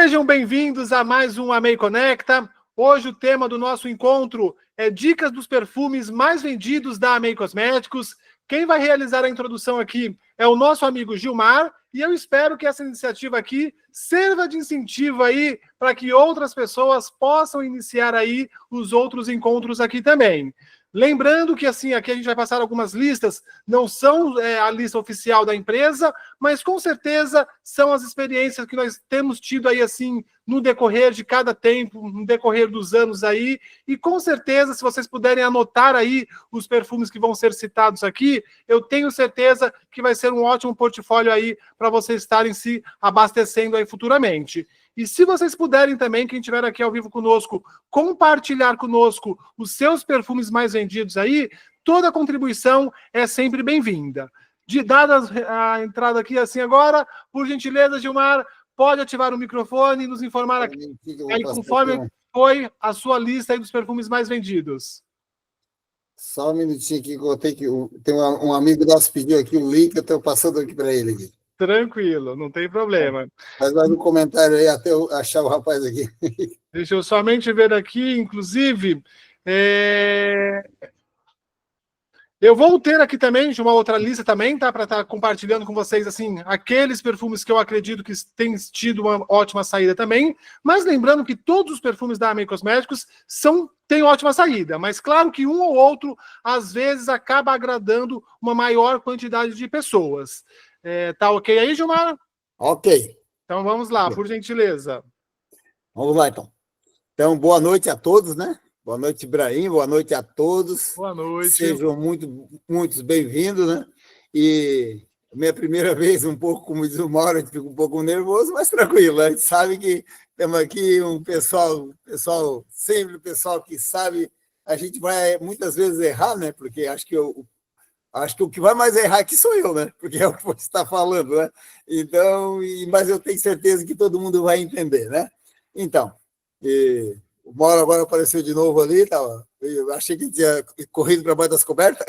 Sejam bem-vindos a mais um Amei Conecta. Hoje o tema do nosso encontro é dicas dos perfumes mais vendidos da Amei Cosméticos. Quem vai realizar a introdução aqui é o nosso amigo Gilmar, e eu espero que essa iniciativa aqui sirva de incentivo aí para que outras pessoas possam iniciar aí os outros encontros aqui também. Lembrando que assim, aqui a gente vai passar algumas listas, não são a lista oficial da empresa, mas com certeza são as experiências que nós temos tido aí assim no decorrer de cada tempo, no decorrer dos anos aí, e com certeza, se vocês puderem anotar aí os perfumes que vão ser citados aqui, eu tenho certeza que vai ser um ótimo portfólio aí para vocês estarem se abastecendo aí futuramente. E se vocês puderem também, quem estiver aqui ao vivo conosco, compartilhar conosco os seus perfumes mais vendidos aí, toda contribuição é sempre bem-vinda. Dada a entrada aqui assim agora, por gentileza, Gilmar, pode ativar o microfone e nos informar aqui aí, conforme foi a sua lista aí dos perfumes mais vendidos. Só um minutinho aqui, que eu tenho que... Tem um amigo nosso pediu aqui o link, eu estou passando aqui para ele aqui. Tranquilo, não tem problema. Mas vai no comentário aí até eu achar o rapaz aqui. Deixa eu somente ver aqui, inclusive... Eu vou ter aqui também de uma outra lista também, tá? Para estar compartilhando com vocês, assim, aqueles perfumes que eu acredito que têm tido uma ótima saída também. Mas lembrando que todos os perfumes da Amei Cosméticos têm ótima saída. Mas claro que um ou outro, às vezes, acaba agradando uma maior quantidade de pessoas. Tá ok aí, Gilmar? Ok. Então vamos lá, por gentileza. Vamos lá, então. Então, boa noite a todos, né? Boa noite, Ibrahim. Boa noite a todos. Boa noite. Sejam muitos bem-vindos, né? E minha primeira vez, um pouco, como diz o Mauro, a gente fica um pouco nervoso, mas tranquilo. A gente sabe que temos aqui um pessoal, sempre o pessoal que sabe, a gente vai muitas vezes errar, né? Porque acho que o que vai mais errar aqui sou eu, né? Porque é o que você está falando, né? Então, mas eu tenho certeza que todo mundo vai entender, né? Então, o Mauro agora apareceu de novo ali, eu achei que tinha corrido para baixo das cobertas.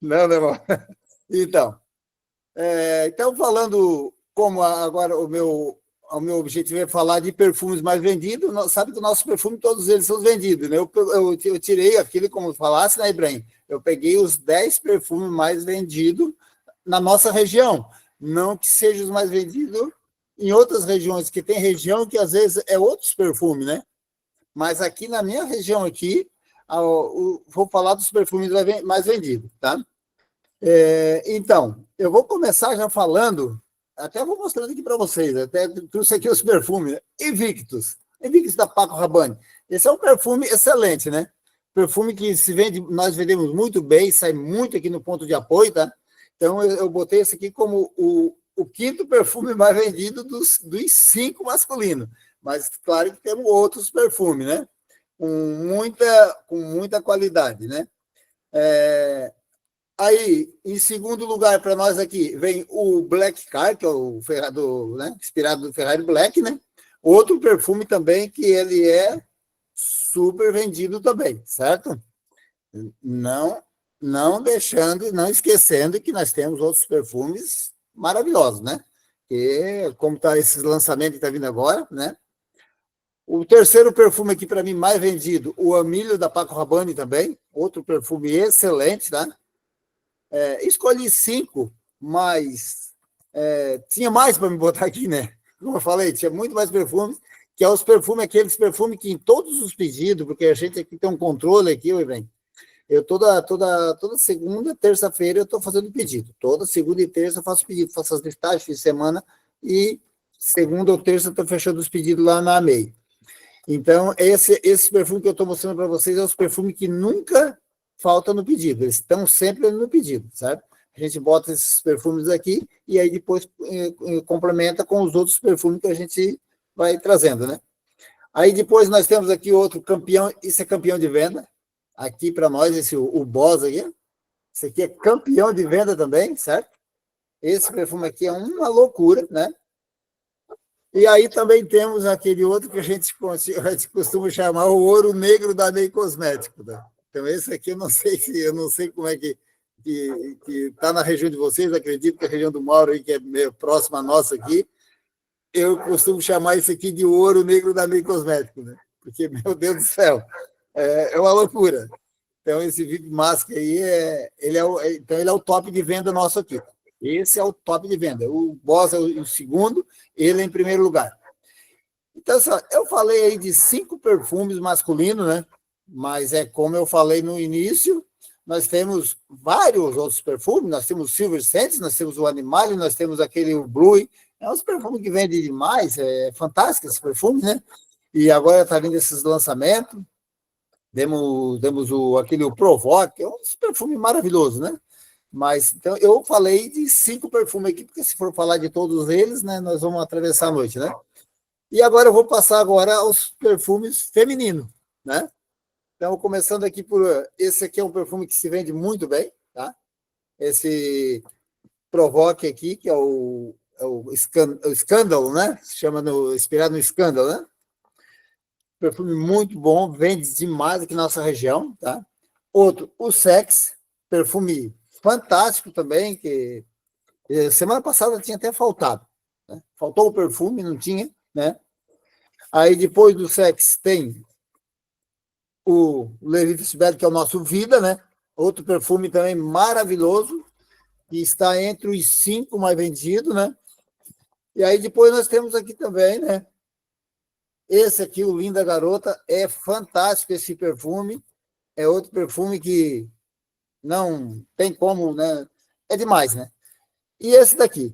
Não, Mauro? Então, falando como agora o meu objetivo é falar de perfumes mais vendidos, sabe que o nosso perfume, todos eles são vendidos, né? Eu tirei aquilo, como falasse, né, Ibrahim? Eu peguei os 10 perfumes mais vendidos na nossa região, não que sejam os mais vendidos em outras regiões, que tem região que às vezes é outros perfumes, né? Mas aqui na minha região aqui, vou falar dos perfumes mais vendidos, tá? Então, eu vou começar já falando, até vou mostrando aqui para vocês, até trouxe aqui os perfumes, né? Invictus da Paco Rabanne. Esse é um perfume excelente, né? Perfume que nós vendemos muito bem, sai muito aqui no ponto de apoio, tá? Então, eu botei esse aqui como o quinto perfume mais vendido dos 5 masculinos. Mas, claro que temos outros perfumes, né? Com muita qualidade, né? Aí, em segundo lugar, para nós aqui, vem o Black Car, que é o né? Inspirado do Ferrari Black, né? Outro perfume também que ele é super vendido também, certo? Não esquecendo que nós temos outros perfumes maravilhosos, né? Que, como tá esses lançamentos que está vindo agora, né? O terceiro perfume aqui, para mim, mais vendido, o Amílio da Paco Rabanne também, outro perfume excelente, tá? Escolhi 5, mas tinha mais para me botar aqui, né? Como eu falei, tinha muito mais perfumes, que é aqueles perfumes que em todos os pedidos, porque a gente aqui tem um controle aqui, Ibrahim, eu toda segunda, terça-feira eu estou fazendo pedido. Toda segunda e terça eu faço pedido, faço as listagens de semana e segunda ou terça eu estou fechando os pedidos lá na AMEI. Então, esse perfume que eu estou mostrando para vocês é os perfumes que nunca faltam no pedido. Eles estão sempre no pedido, certo? A gente bota esses perfumes aqui e aí depois complementa com os outros perfumes que a gente vai trazendo, né? Aí depois nós temos aqui outro campeão, isso é campeão de venda. Aqui para nós, o Boss aqui. Esse aqui é campeão de venda também, certo? Esse perfume aqui é uma loucura, né? E aí também temos aquele outro que a gente costuma chamar o ouro negro da Amei Cosmético, tá? Então, esse aqui eu não sei como é que está na região de vocês, acredito que a região do Mauro, aí, que é meio próxima a nossa aqui, eu costumo chamar isso aqui de ouro negro da Amei Cosméticos, né? Porque, meu Deus do céu, é uma loucura. Então, esse VIP Mask aí, então ele é o top de venda nosso aqui. Esse é o top de venda. O Boss é o segundo, ele é em primeiro lugar. Então, eu falei aí de 5 perfumes masculinos, né? Mas é como eu falei no início, nós temos vários outros perfumes, nós temos o Silver Scents, nós temos o Animale, nós temos aquele o Blue, é uns perfumes que vendem demais, é fantástico esse perfume, né? E agora está vindo esses lançamentos, temos o Provoque, é um perfume maravilhoso, né? Mas, então, eu falei de 5 perfumes aqui, porque se for falar de todos eles, né, nós vamos atravessar a noite, né? E agora eu vou passar agora aos perfumes femininos, né? Então, começando aqui por... Esse aqui é um perfume que se vende muito bem, tá? Esse Provoque aqui, que é o Scandal, né? Se chama inspirado no Scandal, né? Perfume muito bom, vende demais aqui na nossa região, tá? Outro, o Sex, perfume fantástico também, que semana passada tinha até faltado, né? Faltou o perfume, não tinha, né? Aí depois do Sex tem o Levi Fishbel, que é o nosso Vida, né? Outro perfume também maravilhoso, que está entre os 5 mais vendidos, né? E aí depois nós temos aqui também, né? Esse aqui, o Linda Garota, é fantástico esse perfume. É outro perfume que não tem como, né? É demais, né? E esse daqui,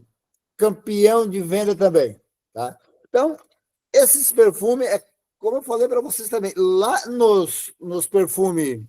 campeão de venda também, tá? Então, esses perfumes, como eu falei para vocês também, lá nos perfumes,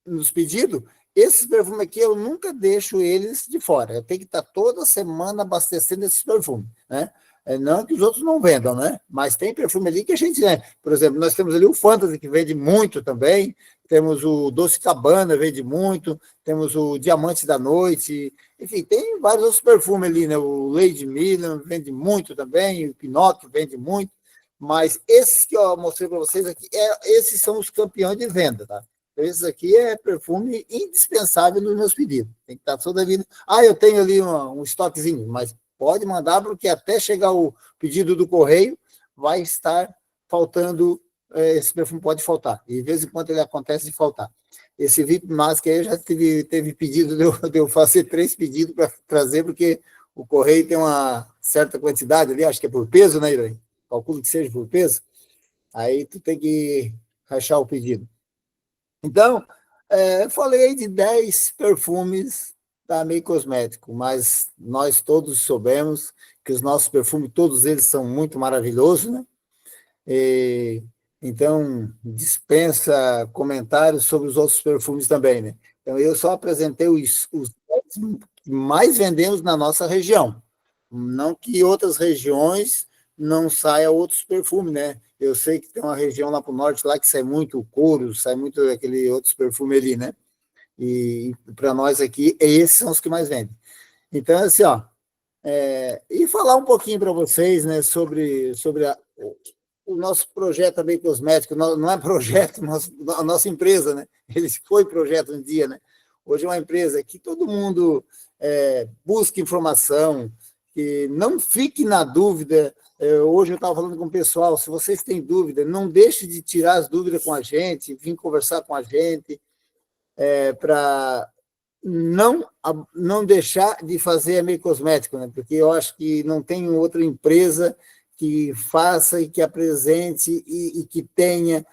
nos pedidos, esses perfumes aqui eu nunca deixo eles de fora. Eu tenho que estar toda semana abastecendo esses perfumes, né? Não que os outros não vendam, né? Mas tem perfume ali que a gente, né? Por exemplo, nós temos ali o Fantasy, que vende muito também, temos o Doce Cabana, vende muito, temos o Diamante da Noite, enfim, tem vários outros perfumes ali, né? O Lady Milan vende muito também, o Pinóquio vende muito, mas esses que eu mostrei para vocês aqui, esses são os campeões de venda, tá? Esse aqui é perfume indispensável nos meus pedidos. Tem que estar toda a vida. Eu tenho ali um estoquezinho, mas pode mandar, porque até chegar o pedido do correio, vai estar faltando, esse perfume pode faltar. E de vez em quando ele acontece de faltar. Esse VIP Mask aí já teve pedido de eu fazer 3 pedidos para trazer, porque o correio tem uma certa quantidade ali, acho que é por peso, né, Irã? Calculo que seja por peso. Aí tu tem que rachar o pedido. Então, eu falei aí de 10 perfumes da Amei Cosmético, mas nós todos soubemos que os nossos perfumes, todos eles são muito maravilhosos, né? Então, dispensa comentários sobre os outros perfumes também, né? Então, eu só apresentei os 10 que mais vendemos na nossa região. Não que outras regiões não saiam outros perfumes, né? Eu sei que tem uma região lá para o norte lá que sai muito couro, sai muito aquele outros perfumes ali, né? E para nós aqui, esses são os que mais vendem. Então, assim, ó, e falar um pouquinho para vocês, né, sobre o nosso projeto também cosmético, não é projeto, a nossa empresa, né? Ele foi projeto um dia, né? Hoje é uma empresa que todo mundo busca informação, que não fique na dúvida. Hoje eu estava falando com o pessoal, se vocês têm dúvida, não deixe de tirar as dúvidas com a gente, vir conversar com a gente, para não deixar de fazer a Amei Cosmético, né? Porque eu acho que não tem outra empresa que faça e que apresente e que tenha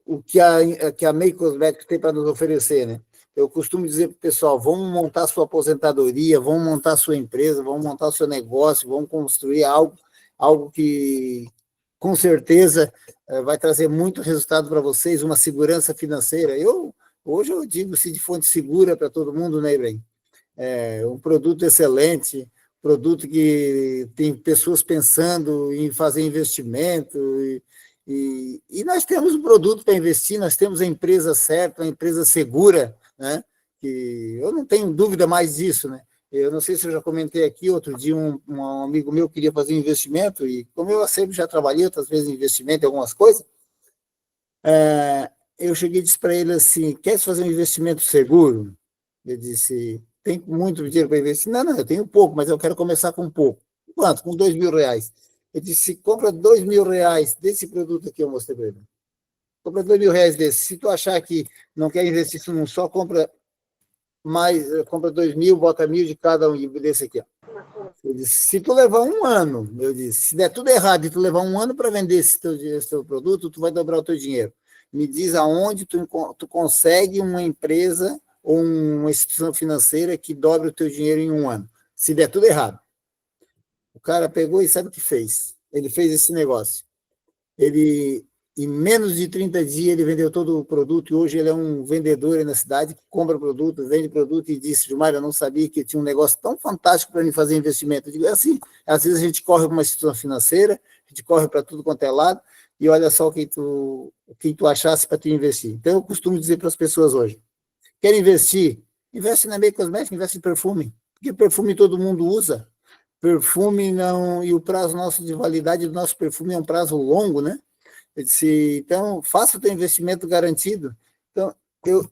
o que a Amei Cosmético tem para nos oferecer, né? Eu costumo dizer para o pessoal, vamos montar sua aposentadoria, vamos montar sua empresa, vamos montar seu negócio, vamos construir algo que, com certeza, vai trazer muito resultado para vocês, uma segurança financeira. Hoje eu digo de fonte segura para todo mundo, né, Ibrahim? Um produto excelente, produto que tem pessoas pensando em fazer investimento, e nós temos um produto para investir, nós temos a empresa certa, a empresa segura, né? Que eu não tenho dúvida mais disso, né? Eu não sei se eu já comentei aqui, outro dia um amigo meu queria fazer um investimento, e como eu sempre já trabalhei outras vezes em investimento em algumas coisas, eu cheguei e disse para ele assim, quer fazer um investimento seguro? Ele disse, tem muito dinheiro para investir? Não, eu tenho pouco, mas eu quero começar com pouco. Quanto? Com R$2.000. Eu disse, compra R$ 2.000 desse produto aqui, eu mostrei para ele. Compra R$ 2.000 desse. Se tu achar que não quer investir isso num só, compra 2.000, bota 1.000 de cada um desse aqui. Ó. Eu disse, se tu levar um ano, eu disse, se der tudo errado e tu levar um ano para vender esse teu produto, tu vai dobrar o teu dinheiro. Me diz aonde tu consegue uma empresa ou uma instituição financeira que dobre o teu dinheiro em um ano. Se der tudo errado. O cara pegou e sabe o que fez? Ele fez esse negócio. Ele, em menos de 30 dias, ele vendeu todo o produto e hoje ele é um vendedor aí na cidade que compra produto, vende produto e disse, Gilmar, eu não sabia que tinha um negócio tão fantástico para mim fazer investimento. Eu digo, é assim, às vezes a gente corre para uma instituição financeira, a gente corre para tudo quanto é lado e olha só o que tu achasse para tu investir. Então, eu costumo dizer para as pessoas hoje, quer investir? Investe na May Cosmetics, investe em perfume, porque perfume todo mundo usa. Perfume não, e o prazo nosso de validade do nosso perfume é um prazo longo, né? Eu disse, então, faça o teu investimento garantido. Então,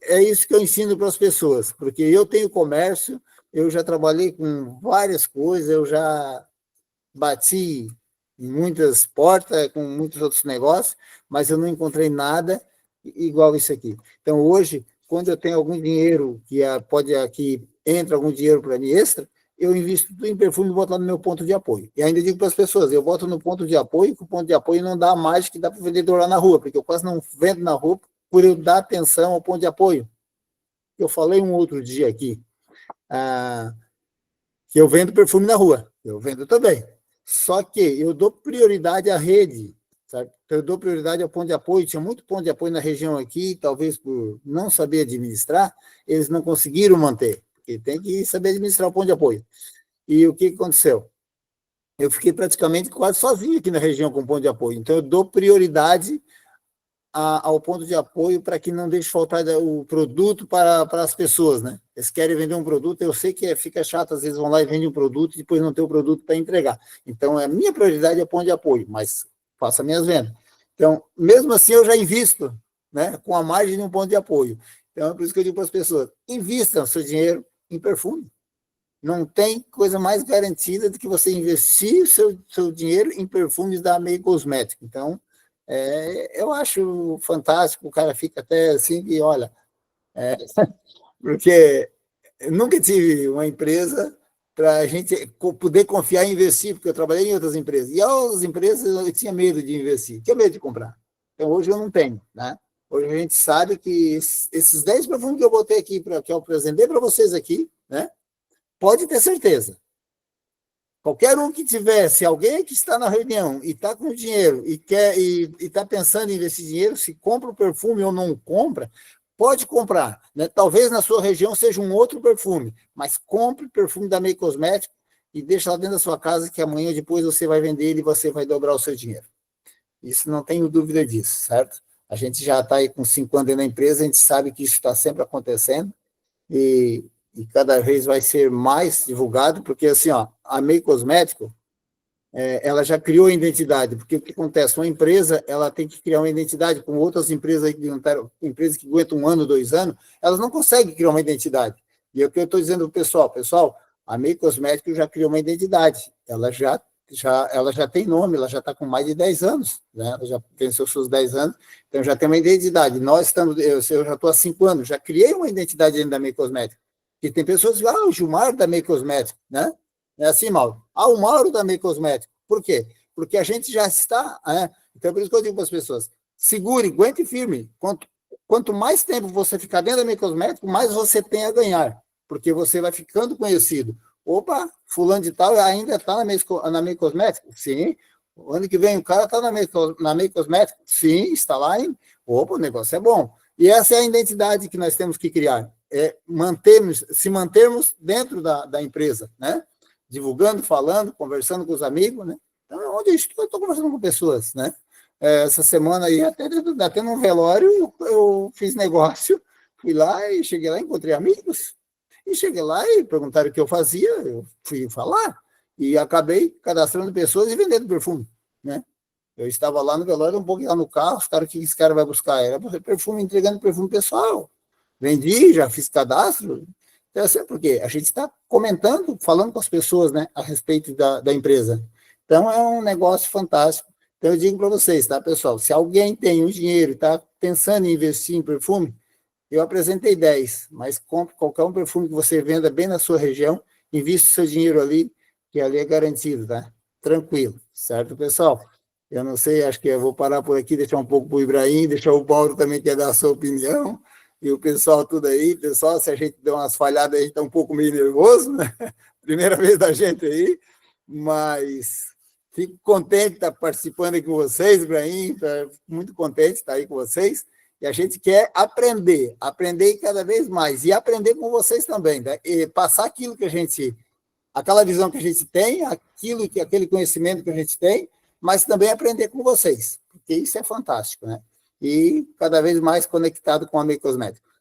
é isso que eu ensino para as pessoas, porque eu tenho comércio, eu já trabalhei com várias coisas, eu já bati em muitas portas, com muitos outros negócios, mas eu não encontrei nada igual isso aqui. Então, hoje, quando eu tenho algum dinheiro, que entra algum dinheiro para mim extra, eu invisto tudo em perfume e boto lá no meu ponto de apoio. E ainda digo para as pessoas, eu boto no ponto de apoio, que o ponto de apoio não dá a margem que dá para o vendedor lá na rua, porque eu quase não vendo na rua por eu dar atenção ao ponto de apoio. Eu falei um outro dia aqui, que eu vendo perfume na rua. Eu vendo também. Só que eu dou prioridade à rede, sabe? Eu dou prioridade ao ponto de apoio. Tinha muito ponto de apoio na região aqui, talvez por não saber administrar, eles não conseguiram manter. Porque tem que saber administrar o ponto de apoio. E o que aconteceu? Eu fiquei praticamente quase sozinho aqui na região com ponto de apoio. Então, eu dou prioridade ao ponto de apoio para que não deixe faltar o produto para as pessoas, né? Eles querem vender um produto, eu sei que fica chato, às vezes vão lá e vendem um produto e depois não tem o produto para entregar. Então, a minha prioridade é o ponto de apoio, mas faça minhas vendas. Então, mesmo assim, eu já invisto, né, com a margem de um ponto de apoio. Então, é por isso que eu digo para as pessoas, invistam seu dinheiro em perfume. Não tem coisa mais garantida do que você investir o seu dinheiro em perfumes da May Cosmetics. Então, eu acho fantástico, o cara fica até assim, e olha, porque eu nunca tive uma empresa para a gente poder confiar e investir, porque eu trabalhei em outras empresas, e as empresas eu tinha medo de investir, tinha medo de comprar. Então, hoje eu não tenho, né? Hoje a gente sabe que esses 10 perfumes que eu botei aqui, que eu apresentei para vocês aqui, né? Pode ter certeza. Qualquer um que tiver, se alguém que está na reunião e está com dinheiro e está pensando em investir dinheiro, se compra o perfume ou não compra, pode comprar. Né? Talvez na sua região seja um outro perfume, mas compre perfume da May Cosmetics e deixa lá dentro da sua casa que amanhã ou depois você vai vender ele e você vai dobrar o seu dinheiro. Isso não tenho dúvida disso, certo? A gente já está aí com 5 anos na empresa, a gente sabe que isso está sempre acontecendo e cada vez vai ser mais divulgado, porque assim, ó, a May Cosmetics, ela já criou a identidade, porque o que acontece? Uma empresa, ela tem que criar uma identidade, como outras empresas aí, empresas que aguentam 1 ano, 2 anos, elas não conseguem criar uma identidade. E é o que eu estou dizendo para o pessoal, a May Cosmetics já criou uma identidade, ela já tem nome, ela já está com mais de 10 anos, né? Ela já tem seus 10 anos, então já tem uma identidade. Eu já estou há 5 anos, já criei uma identidade dentro da May Cosmetics. E tem pessoas que dizem, o Gilmar da May Cosmetics, né? É assim, Mauro. O Mauro da May Cosmetics. Por quê? Porque a gente já está, né? Então, por isso que eu digo para as pessoas, segure, aguente firme. Quanto mais tempo você ficar dentro da May Cosmetics, mais você tem a ganhar, porque você vai ficando conhecido. Opa, fulano de tal ainda está na May Cosmetics? Sim. O ano que vem o cara está na May Cosmetics? Sim, está lá, hein? Opa, o negócio é bom. E essa é a identidade que nós temos que criar. Se mantermos dentro da empresa, né? Divulgando, falando, conversando com os amigos, né? Então, onde eu estou conversando com pessoas, né? Essa semana aí, até num velório, eu fiz negócio, fui lá e cheguei lá, encontrei amigos, e cheguei lá e perguntaram o que eu fazia, eu fui falar, e acabei cadastrando pessoas e vendendo perfume, né? Eu estava lá no velório, um pouco lá no carro, os caras, o que esse cara vai buscar? Era perfume, entregando perfume pessoal. Vendi, já fiz cadastro. Então, assim, porque a gente está comentando, falando com as pessoas, né, a respeito da empresa. Então, é um negócio fantástico. Então, eu digo para vocês, tá, pessoal? Se alguém tem um dinheiro e está pensando em investir em perfume, eu apresentei 10, mas compre qualquer um perfume que você venda bem na sua região, invista o seu dinheiro ali, que ali é garantido, tá? Tranquilo, certo, pessoal? Eu não sei, acho que eu vou parar por aqui, deixar um pouco para o Ibrahim, deixar o Paulo também quer dar a sua opinião, e o pessoal tudo aí. Pessoal, se a gente deu umas falhadas aí, está um pouco meio nervoso, né? Primeira vez da gente aí, mas fico contente de estar participando aqui com vocês, Ibrahim, muito contente de estar aí com vocês, e a gente quer aprender cada vez mais, e aprender com vocês também, né? E passar aquilo que a gente, aquela visão que a gente tem, aquele conhecimento que a gente tem, mas também aprender com vocês, porque isso é fantástico, né? E cada vez mais conectado com a Amei Cosméticos.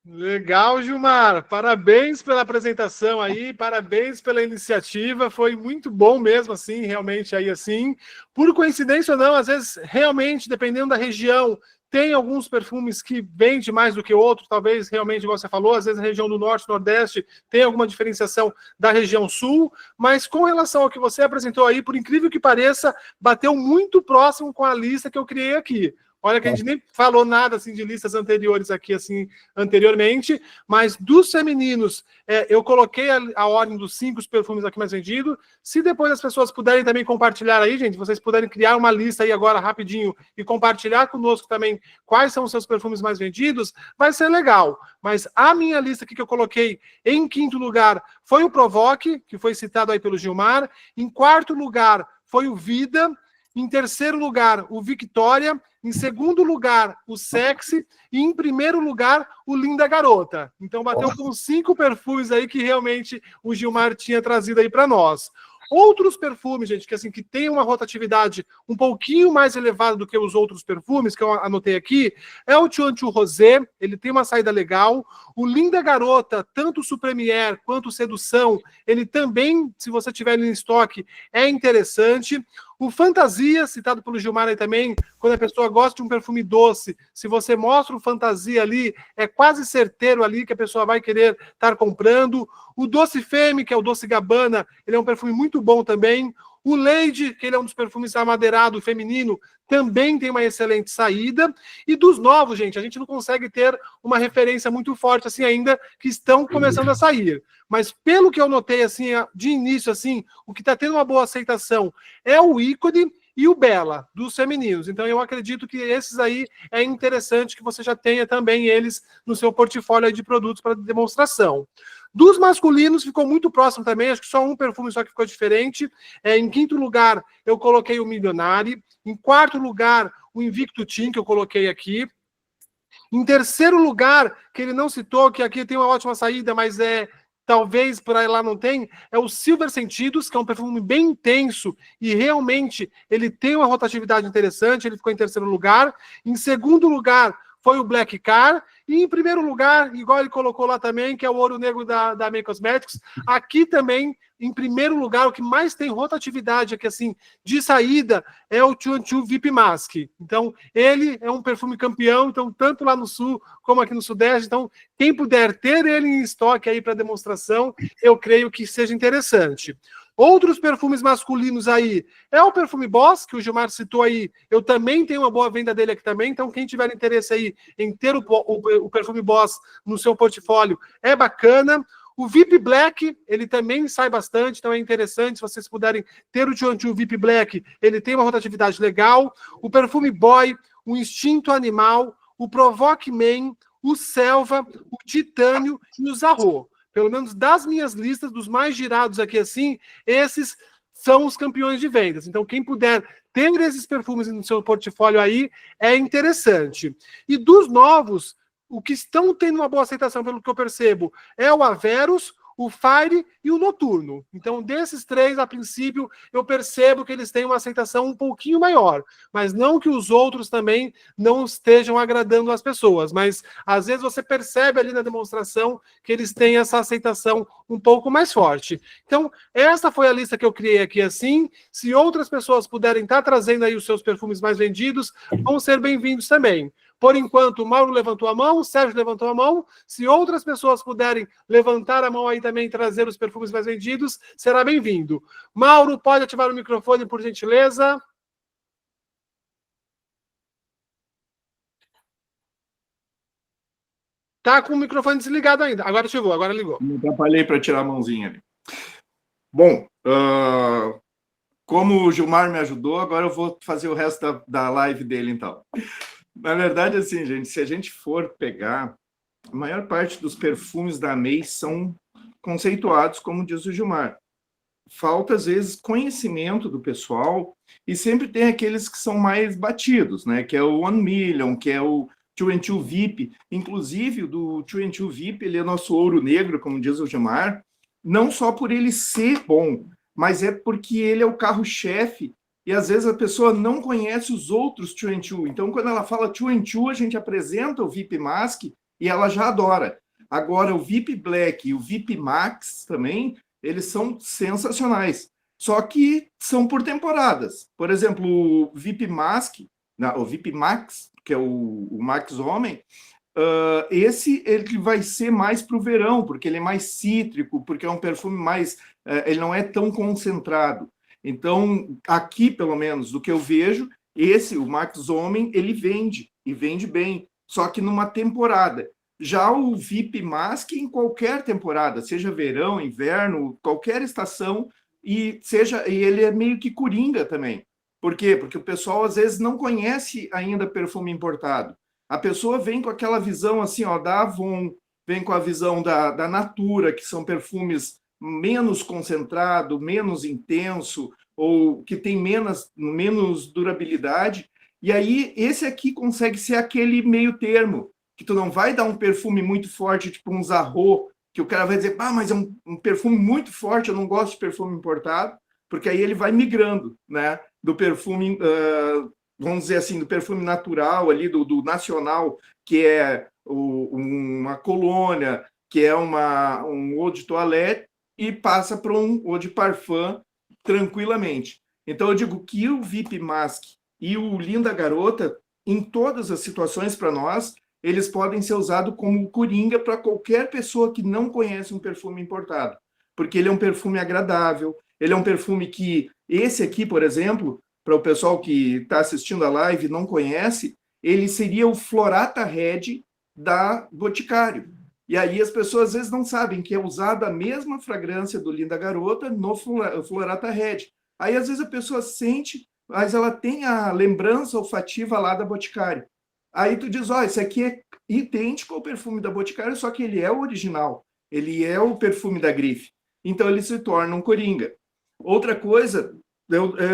Legal, Gilmar. Parabéns pela apresentação aí, parabéns pela iniciativa. Foi muito bom mesmo, assim, realmente aí assim. Por coincidência ou não, às vezes, realmente, dependendo da região, tem alguns perfumes que vendem mais do que outros, talvez realmente, igual você falou, às vezes a região do Norte, Nordeste tem alguma diferenciação da região Sul, mas com relação ao que você apresentou aí, por incrível que pareça, bateu muito próximo com a lista que eu criei aqui. Olha que a gente nem falou nada assim de listas anteriores aqui, assim, anteriormente, mas dos femininos, eu coloquei a ordem dos 5 perfumes aqui mais vendidos. Se depois as pessoas puderem também compartilhar aí, gente, vocês puderem criar uma lista aí agora rapidinho e compartilhar conosco também quais são os seus perfumes mais vendidos, vai ser legal. Mas a minha lista aqui que eu coloquei em 5º lugar foi o Provoque, que foi citado aí pelo Gilmar. Em 4º lugar foi o Vida. Em 3º lugar, o Victoria. Em 2º lugar, o Sexy. E em 1º lugar, o Linda Garota. Então, bateu com 5 perfumes aí que realmente o Gilmar tinha trazido aí para nós. Outros perfumes, gente, que assim, que tem uma rotatividade um pouquinho mais elevada do que os outros perfumes, que eu anotei aqui, é o Chuan Chu Rosé, ele tem uma saída legal. O Linda Garota, tanto o Supremier quanto o Sedução, ele também, se você tiver ele em estoque, é interessante. O Fantasia, citado pelo Gilmar aí também, quando a pessoa gosta de um perfume doce, se você mostra o Fantasia ali, é quase certeiro ali que a pessoa vai querer estar comprando. O Doce Femme, que é o Doce Gabbana, ele é um perfume muito bom também. O Lady, que ele é um dos perfumes amadeirado feminino, também tem uma excelente saída. E dos novos, gente, a gente não consegue ter uma referência muito forte assim ainda, que estão começando a sair. Mas pelo que eu notei assim, de início, assim, o que está tendo uma boa aceitação é o Ícone e o Bela, dos femininos. Então eu acredito que esses aí é interessante que você já tenha também eles no seu portfólio de produtos para demonstração. Dos masculinos ficou muito próximo também, acho que só um perfume só que ficou diferente. Em 5º lugar eu coloquei o Milionari. Em 4º lugar o Invicto Team, que eu coloquei aqui. Em 3º lugar, que ele não citou, que aqui tem uma ótima saída, mas talvez por aí lá não tem, é o Silver Sentidos, que é um perfume bem intenso e realmente ele tem uma rotatividade interessante, ele ficou em 3º lugar. Em 2º lugar foi o Black Car, e em 1º lugar, igual ele colocou lá também, que é o Ouro Negro da Amei Cosméticos, aqui também, em 1º lugar, o que mais tem rotatividade aqui, assim, de saída, é o Chuan Chu VIP Mask. Então, ele é um perfume campeão, então, tanto lá no Sul, como aqui no Sudeste, então, quem puder ter ele em estoque aí para demonstração, eu creio que seja interessante. Outros perfumes masculinos aí, é o perfume Boss, que o Gilmar citou aí, eu também tenho uma boa venda dele aqui também, então quem tiver interesse aí em ter o perfume Boss no seu portfólio, é bacana. O VIP Black, ele também sai bastante, então é interessante, se vocês puderem ter o Chuan Chu VIP Black, ele tem uma rotatividade legal. O perfume Boy, o Instinto Animal, o Provoque Man, o Selva, o Titânio e o Zarro. Pelo menos das minhas listas, dos mais girados aqui assim, esses são os campeões de vendas. Então, quem puder ter esses perfumes no seu portfólio aí, é interessante. E dos novos, o que estão tendo uma boa aceitação, pelo que eu percebo, é o Averus, o Fire e o Noturno. Então, desses 3, a princípio, eu percebo que eles têm uma aceitação um pouquinho maior, mas não que os outros também não estejam agradando as pessoas, mas às vezes você percebe ali na demonstração que eles têm essa aceitação um pouco mais forte. Então, essa foi a lista que eu criei aqui assim. Se outras pessoas puderem estar trazendo aí os seus perfumes mais vendidos, vão ser bem-vindos também. Por enquanto, o Mauro levantou a mão, o Sérgio levantou a mão. Se outras pessoas puderem levantar a mão aí também e trazer os perfumes mais vendidos, será bem-vindo. Mauro, pode ativar o microfone, por gentileza. Tá com o microfone desligado ainda. Agora ativou, agora ligou. Me atrapalhei para tirar a mãozinha ali. Bom, como o Gilmar me ajudou, agora eu vou fazer o resto da live dele, então. Na verdade, assim, gente, se a gente for pegar, a maior parte dos perfumes da Amei são conceituados, como diz o Gilmar. Falta, às vezes, conhecimento do pessoal, e sempre tem aqueles que são mais batidos, né? Que é o 1 Million, que é o 2&2 VIP. Inclusive, o do 2&2 VIP, ele é nosso ouro negro, como diz o Gilmar, não só por ele ser bom, mas é porque ele é o carro-chefe, e às vezes a pessoa não conhece os outros 2&2. Então, quando ela fala 2&2, a gente apresenta o VIP Mask e ela já adora. Agora, o VIP Black e o VIP Max também, eles são sensacionais. Só que são por temporadas. Por exemplo, o VIP Mask, o VIP Max, que é o Max Homem, esse ele vai ser mais para o verão, porque ele é mais cítrico, porque é um perfume mais... ele não é tão concentrado. Então, aqui, pelo menos, do que eu vejo, esse, o Max Homem, ele vende, e vende bem, só que numa temporada. Já o VIP Mask, em qualquer temporada, seja verão, inverno, qualquer estação, e ele é meio que coringa também. Por quê? Porque o pessoal, às vezes, não conhece ainda perfume importado. A pessoa vem com aquela visão assim, ó, da Avon, vem com a visão da Natura, que são perfumes menos concentrado, menos intenso, ou que tem menos durabilidade. E aí, esse aqui consegue ser aquele meio termo, que tu não vai dar um perfume muito forte, tipo um Zarro, que o cara vai dizer, mas é um perfume muito forte, eu não gosto de perfume importado, porque aí ele vai migrando, né, do perfume, vamos dizer assim, do perfume natural ali, do nacional, que é uma colônia, que é um eau de toilette, e passa para um eau de parfum tranquilamente. Então, eu digo que o VIP Mask e o Linda Garota, em todas as situações para nós, eles podem ser usados como coringa para qualquer pessoa que não conhece um perfume importado, porque ele é um perfume agradável, ele é um perfume que, esse aqui, por exemplo, para o pessoal que está assistindo a live e não conhece, ele seria o Florata Red da Boticário. E aí as pessoas às vezes não sabem que é usada a mesma fragrância do Linda Garota no Florata Red. Aí às vezes a pessoa sente, mas ela tem a lembrança olfativa lá da Boticário. Aí tu diz, esse aqui é idêntico ao perfume da Boticário, só que ele é o original, ele é o perfume da grife. Então ele se torna um coringa. Outra coisa,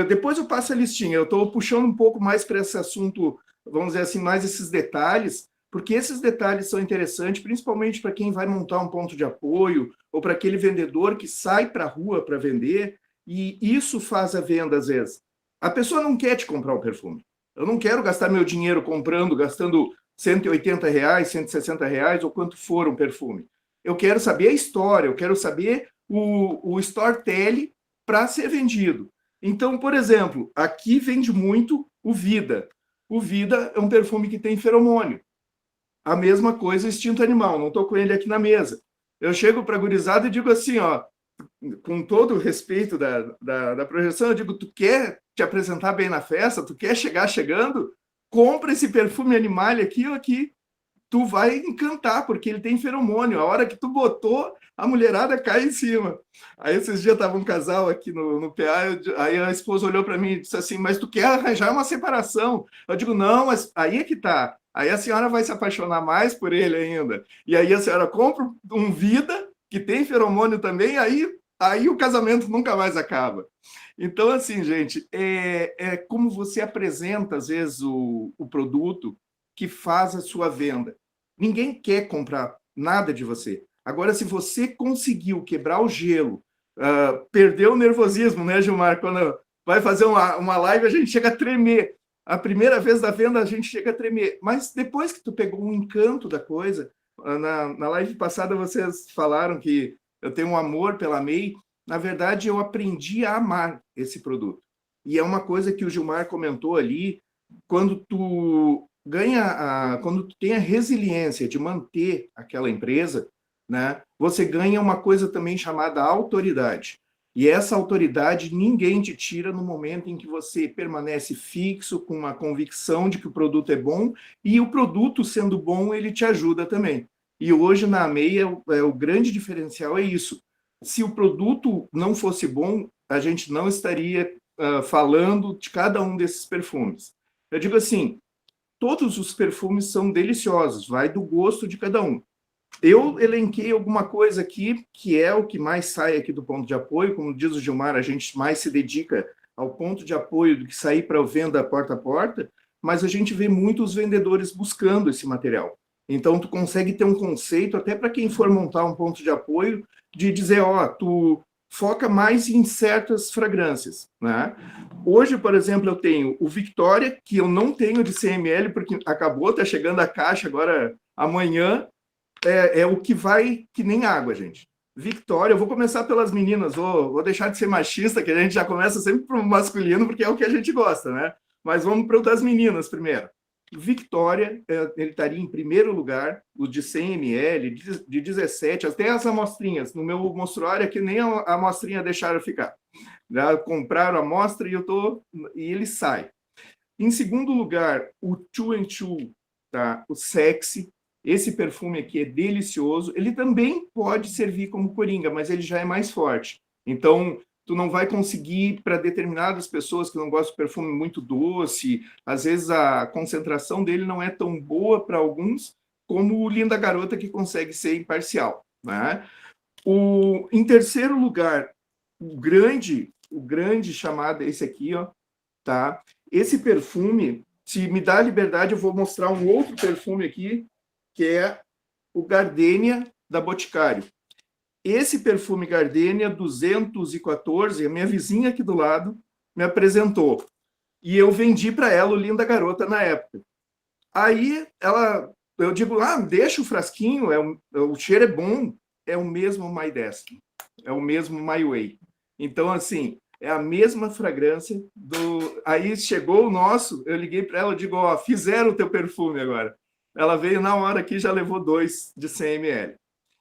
depois eu passo a listinha, eu estou puxando um pouco mais para esse assunto, vamos dizer assim, mais esses detalhes, porque esses detalhes são interessantes, principalmente para quem vai montar um ponto de apoio, ou para aquele vendedor que sai para a rua para vender, e isso faz a venda às vezes. A pessoa não quer te comprar o perfume. Eu não quero gastar meu dinheiro gastando R$180, R$160, ou quanto for um perfume. Eu quero saber a história, eu quero saber o storytelling para ser vendido. Então, por exemplo, aqui vende muito o Vida. O Vida é um perfume que tem feromônio. A mesma coisa o Instinto Animal, não estou com ele aqui na mesa. Eu chego para a gurizada e digo assim, com todo o respeito da projeção, eu digo, tu quer te apresentar bem na festa, tu quer chegar chegando, compra esse perfume Animale aqui, tu vai encantar, porque ele tem feromônio. A hora que tu botou, a mulherada cai em cima. Aí esses dias estava um casal aqui no PA, aí a esposa olhou para mim e disse assim, mas tu quer arranjar uma separação? Eu digo, não, mas aí é que tá. Aí a senhora vai se apaixonar mais por ele ainda. E aí a senhora compra um Vida, que tem feromônio também, aí o casamento nunca mais acaba. Então, assim, gente, é como você apresenta, às vezes, o produto que faz a sua venda. Ninguém quer comprar nada de você. Agora, se você conseguiu quebrar o gelo, perdeu o nervosismo, né, Gilmar? Quando vai fazer uma live, a gente chega a tremer. A primeira vez da venda, a gente chega a tremer. Mas depois que tu pegou um encanto da coisa, na live passada vocês falaram que eu tenho um amor pela Amei. Na verdade, eu aprendi a amar esse produto. E é uma coisa que o Gilmar comentou ali, quando tu quando tu tem a resiliência de manter aquela empresa, né, você ganha uma coisa também chamada autoridade. E essa autoridade ninguém te tira no momento em que você permanece fixo, com uma convicção de que o produto é bom, e o produto sendo bom, ele te ajuda também. E hoje na AMEI o grande diferencial é isso. Se o produto não fosse bom, a gente não estaria falando de cada um desses perfumes. Eu digo assim, todos os perfumes são deliciosos, vai do gosto de cada um. Eu elenquei alguma coisa aqui, que é o que mais sai aqui do ponto de apoio. Como diz o Gilmar, a gente mais se dedica ao ponto de apoio do que sair para a venda porta a porta, mas a gente vê muitos vendedores buscando esse material. Então, tu consegue ter um conceito, até para quem for montar um ponto de apoio, de dizer, tu foca mais em certas fragrâncias, né? Hoje, por exemplo, eu tenho o Victoria, que eu não tenho de 100 ml, porque acabou, está chegando a caixa agora amanhã, é o que vai que nem água, gente. Victoria, eu vou começar pelas meninas, vou deixar de ser machista, que a gente já começa sempre para o masculino, porque é o que a gente gosta, né? Mas vamos para o das meninas primeiro. Victoria, ele estaria em primeiro lugar, o de 100 ml, de 17, até as amostrinhas. No meu mostruário aqui, nem a amostrinha deixaram ficar. Já compraram a amostra e ele sai. Em segundo lugar, o Two and Two, tá? O Sexy. Esse perfume aqui é delicioso. Ele também pode servir como coringa, mas ele já é mais forte. Então, tu não vai conseguir, para determinadas pessoas que não gostam de perfume muito doce, às vezes a concentração dele não é tão boa para alguns, como o Linda Garota, que consegue ser imparcial, né? Em terceiro lugar, o grande chamado é esse aqui, ó, tá? Esse perfume, se me dá a liberdade, eu vou mostrar um outro perfume aqui, que é o Gardenia da Boticário. Esse perfume Gardenia 214, a minha vizinha aqui do lado me apresentou. E eu vendi para ela o Linda Garota na época. Aí eu digo, deixa o frasquinho, o cheiro é bom, é o mesmo My Destiny, é o mesmo My Way. Então, assim, é a mesma fragrância Aí chegou o nosso, eu liguei para ela, digo, fizeram o teu perfume agora. Ela veio na hora aqui, já levou 2 de 100 ml.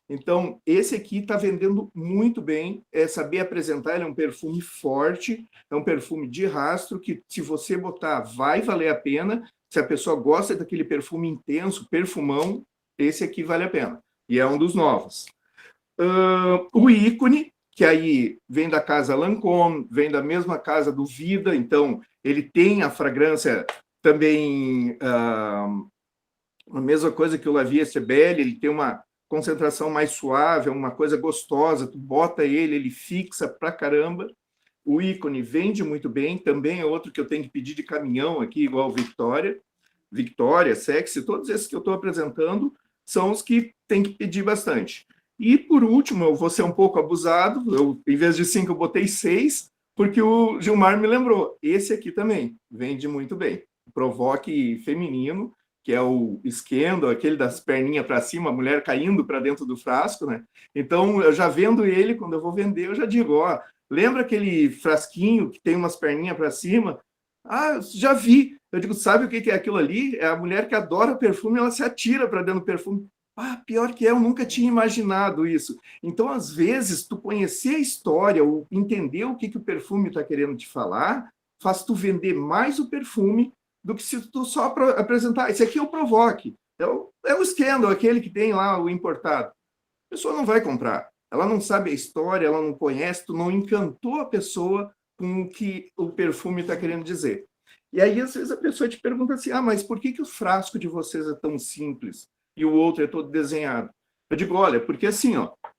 Então, esse aqui está vendendo muito bem, é saber apresentar, ele é um perfume forte, é um perfume de rastro, que se você botar, vai valer a pena. Se a pessoa gosta daquele perfume intenso, perfumão, esse aqui vale a pena. E é um dos novos. O Ícone, que aí vem da casa Lancôme, vem da mesma casa do Vida, então ele tem a fragrância também... a mesma coisa que o La Vie est Belle, ele tem uma concentração mais suave, é uma coisa gostosa, tu bota ele fixa pra caramba. O Ícone vende muito bem, também é outro que eu tenho que pedir de caminhão aqui, igual o Victoria, Sexy, todos esses que eu estou apresentando são os que tem que pedir bastante. E, por último, eu vou ser um pouco abusado, em vez de 5, eu botei 6, porque o Gilmar me lembrou. Esse aqui também vende muito bem. Provoque feminino, que é o Scandal, aquele das perninhas para cima, a mulher caindo para dentro do frasco, né? Então, eu já vendo ele, quando eu vou vender, eu já digo, lembra aquele frasquinho que tem umas perninhas para cima? Já vi. Eu digo, sabe o que é aquilo ali? É a mulher que adora perfume, ela se atira para dentro do perfume. Pior que eu nunca tinha imaginado isso. Então, às vezes, tu conhecer a história, ou entender o que o perfume está querendo te falar, faz tu vender mais o perfume do que se tu só apresentar. Esse aqui é o Provoque. É o Scandal, aquele que tem lá o importado. A pessoa não vai comprar. Ela não sabe a história, ela não conhece, tu não encantou a pessoa com o que o perfume está querendo dizer. E aí, às vezes, a pessoa te pergunta assim, mas por que o frasco de vocês é tão simples e o outro é todo desenhado? Eu digo, olha, porque assim,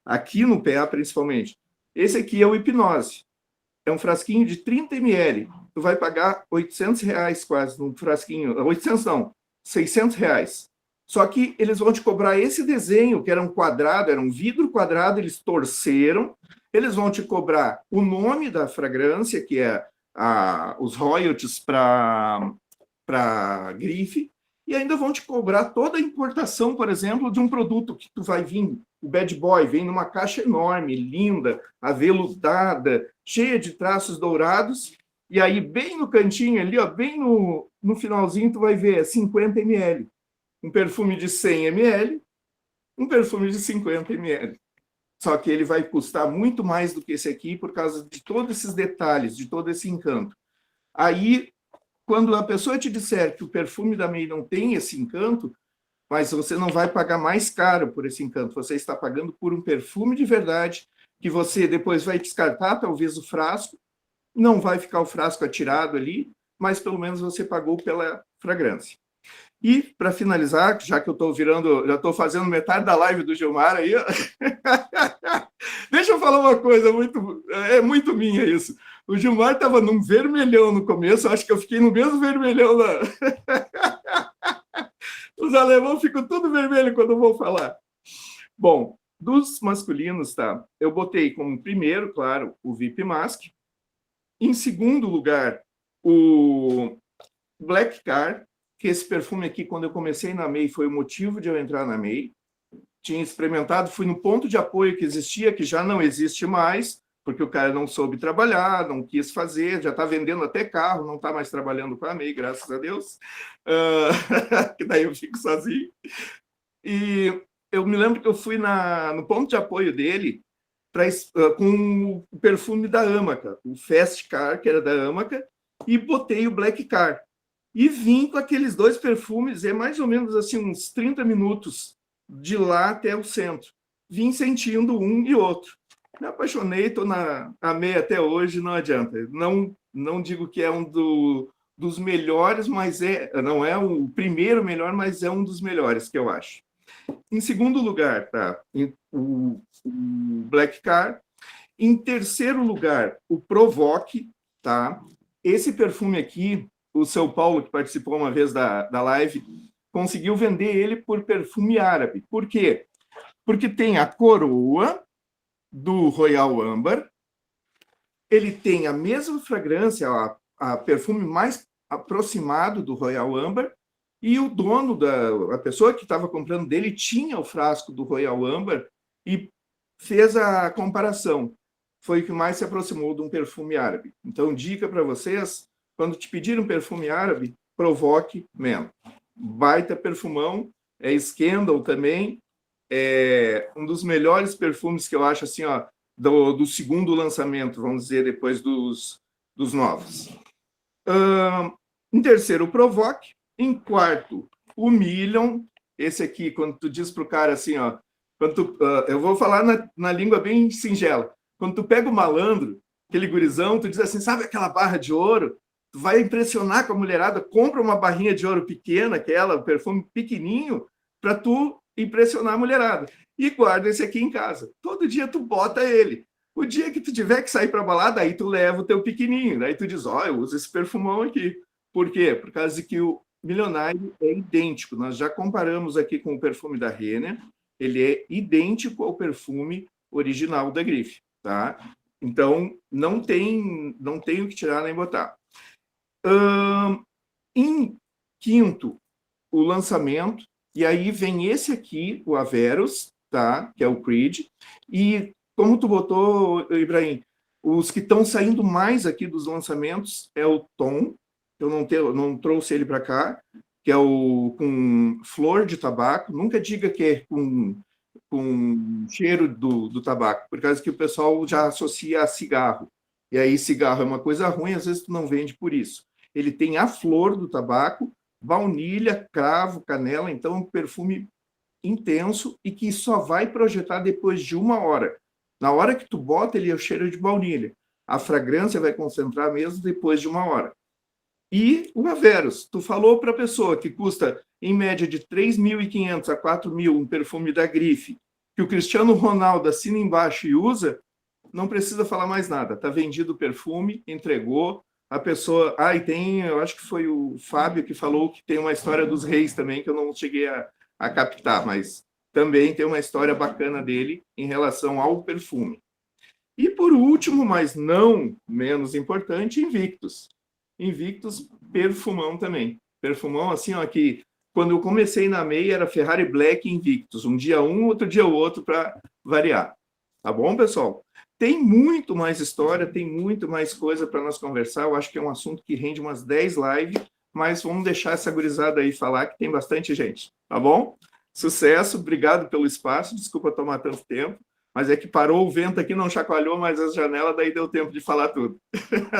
aqui no PA, principalmente, esse aqui é o Hipnose. É um frasquinho de 30 ml. Tu vai pagar R$800 quase num frasquinho. 800 não, R$600. Só que eles vão te cobrar esse desenho, que era um quadrado, era um vidro quadrado, eles torceram. Eles vão te cobrar o nome da fragrância, que é os royalties para grife, e ainda vão te cobrar toda a importação, por exemplo, de um produto que tu vai vir, o Bad Boy, vem numa caixa enorme, linda, aveludada, cheia de traços dourados, E aí, bem no cantinho ali, ó, bem no finalzinho, tu vai ver 50 ml. Um perfume de 100 ml, um perfume de 50 ml. Só que ele vai custar muito mais do que esse aqui por causa de todos esses detalhes, de todo esse encanto. Aí, quando a pessoa te disser que o perfume da May não tem esse encanto, mas você não vai pagar mais caro por esse encanto, você está pagando por um perfume de verdade, que você depois vai descartar, talvez, o frasco, não vai ficar o frasco atirado ali, mas pelo menos você pagou pela fragrância. E, para finalizar, já que eu estou já estou fazendo metade da live do Gilmar aí, deixa eu falar uma coisa, é muito minha isso. O Gilmar estava num vermelhão no começo, acho que eu fiquei no mesmo vermelhão lá. Os alemães ficam tudo vermelho quando eu vou falar. Bom, dos masculinos, tá? Eu botei como primeiro, claro, o VIP Mask. Em segundo lugar, o Black Car, que esse perfume aqui, quando eu comecei na May, foi o motivo de eu entrar na May. Tinha experimentado, fui no ponto de apoio que existia, que já não existe mais, porque o cara não soube trabalhar, não quis fazer, já está vendendo até carro, não está mais trabalhando com a May, graças a Deus. Que daí eu fico sozinho. E eu me lembro que eu fui no ponto de apoio dele com o perfume da Amaca, o Fast Car, que era da Amaca, e botei o Black Car. E vim com aqueles dois perfumes, é mais ou menos assim, uns 30 minutos de lá até o centro. Vim sentindo um e outro. Me apaixonei, estou na May até hoje, não adianta. Não digo que é um dos melhores, mas não é o primeiro melhor, mas é um dos melhores que eu acho. Em segundo lugar, tá? O Black Car. Em terceiro lugar, o Provoque, tá? Esse perfume aqui, o São Paulo, que participou uma vez da live, conseguiu vender ele por perfume árabe. Por quê? Porque tem a coroa do Royal Amber, ele tem a mesma fragrância, a perfume mais aproximado do Royal Amber, e o dono, a pessoa que estava comprando dele, tinha o frasco do Royal Amber e fez a comparação. Foi o que mais se aproximou de um perfume árabe. Então, dica para vocês, quando te pedirem um perfume árabe, Provoque mesmo. Baita perfumão, é Scandal também, é um dos melhores perfumes que eu acho, assim, ó, do segundo lançamento, vamos dizer, depois dos novos. Em terceiro, o Provoque. Em quarto, o Million. Esse aqui, quando tu diz para o cara assim, ó, eu vou falar na língua bem singela. Quando tu pega o malandro, aquele gurizão, tu diz assim, sabe aquela barra de ouro? Tu vai impressionar com a mulherada, compra uma barrinha de ouro pequena, aquela, um perfume pequenininho, para tu impressionar a mulherada. E guarda esse aqui em casa. Todo dia tu bota ele. O dia que tu tiver que sair para balada, aí tu leva o teu pequenininho. Daí tu diz, ó, eu uso esse perfumão aqui. Por quê? Por causa de que o Milionário é idêntico. Nós já comparamos aqui com o perfume da Renner. Ele é idêntico ao perfume original da Grife, tá? Então, não tem o que tirar nem botar. Em quinto, o lançamento. E aí vem esse aqui, o Averus, tá? Que é o Creed. E como tu botou, Ibrahim, os que estão saindo mais aqui dos lançamentos é o Tom. Eu não trouxe ele para cá, que é o com flor de tabaco. Nunca diga que é com cheiro do tabaco, por causa que o pessoal já associa a cigarro. E aí cigarro é uma coisa ruim, às vezes tu não vende por isso. Ele tem a flor do tabaco, baunilha, cravo, canela, então um perfume intenso e que só vai projetar depois de 1 hora. Na hora que tu bota, ele é o cheiro de baunilha. A fragrância vai concentrar mesmo depois de 1 hora. E o Averus, tu falou para a pessoa que custa, em média, de 3.500 a 4.000 um perfume da Grife, que o Cristiano Ronaldo assina embaixo e usa, não precisa falar mais nada. Está vendido o perfume, entregou, a pessoa... e tem, eu acho que foi o Fábio que falou que tem uma história dos reis também, que eu não cheguei a captar, mas também tem uma história bacana dele em relação ao perfume. E por último, mas não menos importante, Invictus. Invictus, perfumão também. Perfumão, assim, ó, que quando eu comecei na May era Ferrari Black e Invictus. Um dia um, outro dia o outro, para variar. Tá bom, pessoal? tem muito mais história, tem muito mais coisa para nós conversar. Eu acho que é um assunto que rende umas 10 lives, mas vamos deixar essa gurizada aí falar, que tem bastante gente, tá bom? Sucesso, obrigado pelo espaço, desculpa tomar tanto tempo, mas é que parou o vento aqui, não chacoalhou mais as janelas, daí deu tempo de falar tudo.